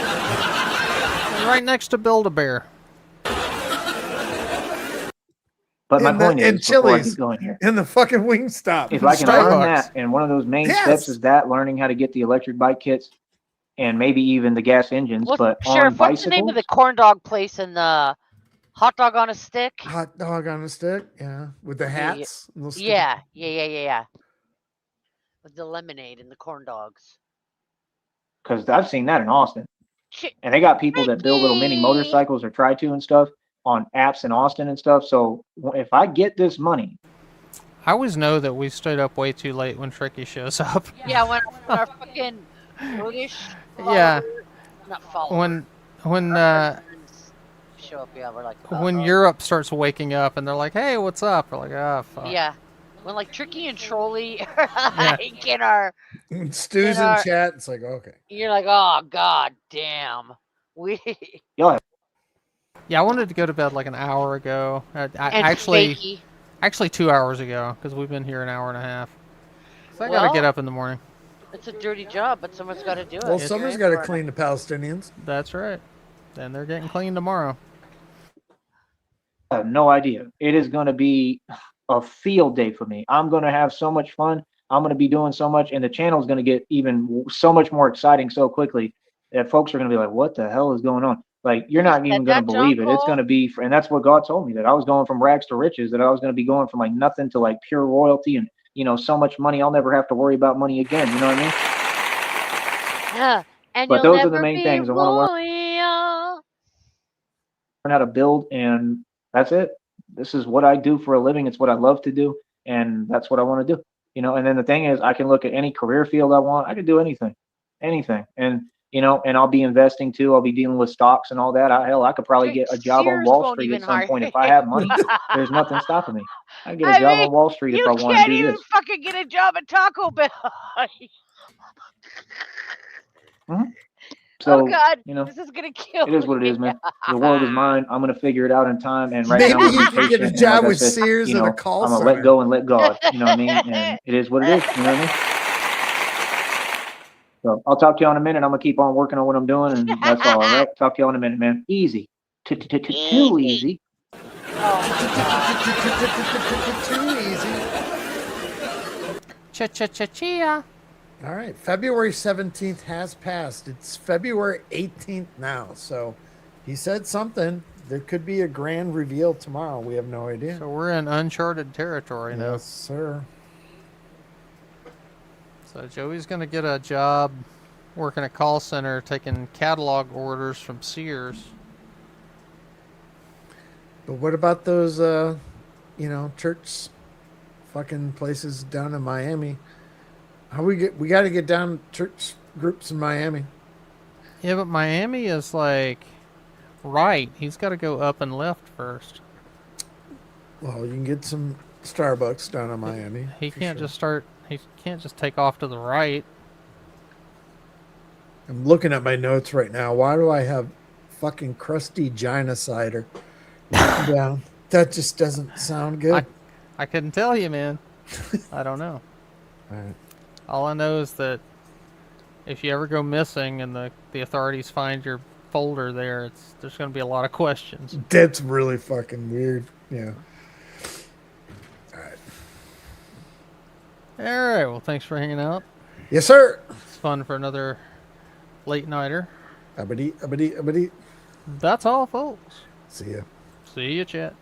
right next to Build-A-Bear. But my In point is, before I Chili's. keep going here, In the fucking Wingstop. if I can Starbucks. learn that, and one of those main Yes. steps is that, learning how to get the electric bike kits and maybe even the gas engines, but on Sheriff, what's the name of bicycles, the corn dog place and the hot dog on a stick? Hot dog on a stick. Yeah, with the hats. and those stupid- Yeah. With the lemonade and the corn dogs. because I've seen that in Austin. Shit. And they got people that build little mini Ricky! motorcycles or try to and stuff on apps in Austin and stuff. So if I get this money, I always know that we stayed up way too late when Tricky shows up. Yeah, when our fucking British Yeah. not followers, When friends show up, yeah, we're like, when uh-oh. Europe starts waking up and they're like, "Hey, what's up?" We're like, "Ah, fuck." Yeah. When like Tricky and Trolley are like in our, When Stu's in our- chat. It's like, okay. you're like, oh god damn. We y'all have Yeah, I wanted to go to bed like an hour ago. I and actually Fakey. 2 hours ago because we've been here an hour and a half. So I gotta Well- get up in the morning. It's a dirty job, but someone's got to do it. Well, It's someone's You're got in to for it. clean the Palestinians. That's right. And they're getting clean tomorrow. no idea. It is going to be a field day for me. I'm going to have so much fun. I'm going to be doing so much, and the channel is going to get even so much more exciting so quickly that folks are going to be like, "What the hell is going on?" Like, you're not even going to believe it. It's going to be, and that's what God told me, that I was going from rags to riches, that I was going to be going from like nothing to like pure royalty, and so much money. I'll never have to worry about money again. You know what I mean? Yeah. And But you'll those are the never main be things I wanna learn. royal. Learn how to build, and that's it. This is what I do for a living. It's what I love to do, and that's what I want to do. And then the thing is, I can look at any career field I want. I can do anything, and and I'll be investing too. I'll be dealing with stocks and all that. I could probably get a job on Sears Wall won't Street at even some hire point if I have money. There's nothing stopping me. I can get a job on Wall Street if You I want to can't do even this. fucking get a job at Taco Bell. So oh God, you know, this is gonna kill it is what it me. is, man. The world is mine. I'm gonna figure it out in time. And right now, Maybe I'm you gonna be can get a patient. And job like I with said, Sears at a call I'm gonna center. let go and let God. You know what I mean? And it is what it is. You know what I mean? So I'll talk to you in a minute. I'm gonna keep on working on what I'm doing, and that's all. All right. Talk to you in a minute, man. Easy. Too easy. Oh my God. Too easy. Cha-cha-cha-chia. All right. February 17th has passed. It's February 18th now. So he said something. There could be a grand reveal tomorrow. We have no idea. So we're in uncharted territory now. Yes, sir. So Joey's going to get a job working a call center taking catalog orders from Sears. But what about those, church fucking places down in Miami? We got to get down church groups in Miami. Yeah, but Miami is like right. He's got to go up and left first. Well, you can get some Starbucks down in Miami. He can't sure. just start. He can't just take off to the right. I'm looking at my notes right now. Why do I have fucking crusty Gina cider down? That just doesn't sound good. I couldn't tell you, man. I don't know. All right. All I know is that if you ever go missing and the authorities find your folder there, there's going to be a lot of questions. That's really fucking weird. Yeah. All right. All right. Well, thanks for hanging out. Yes, sir. It's fun for another late nighter. Abadi. That's all, folks. See ya. See you, chat.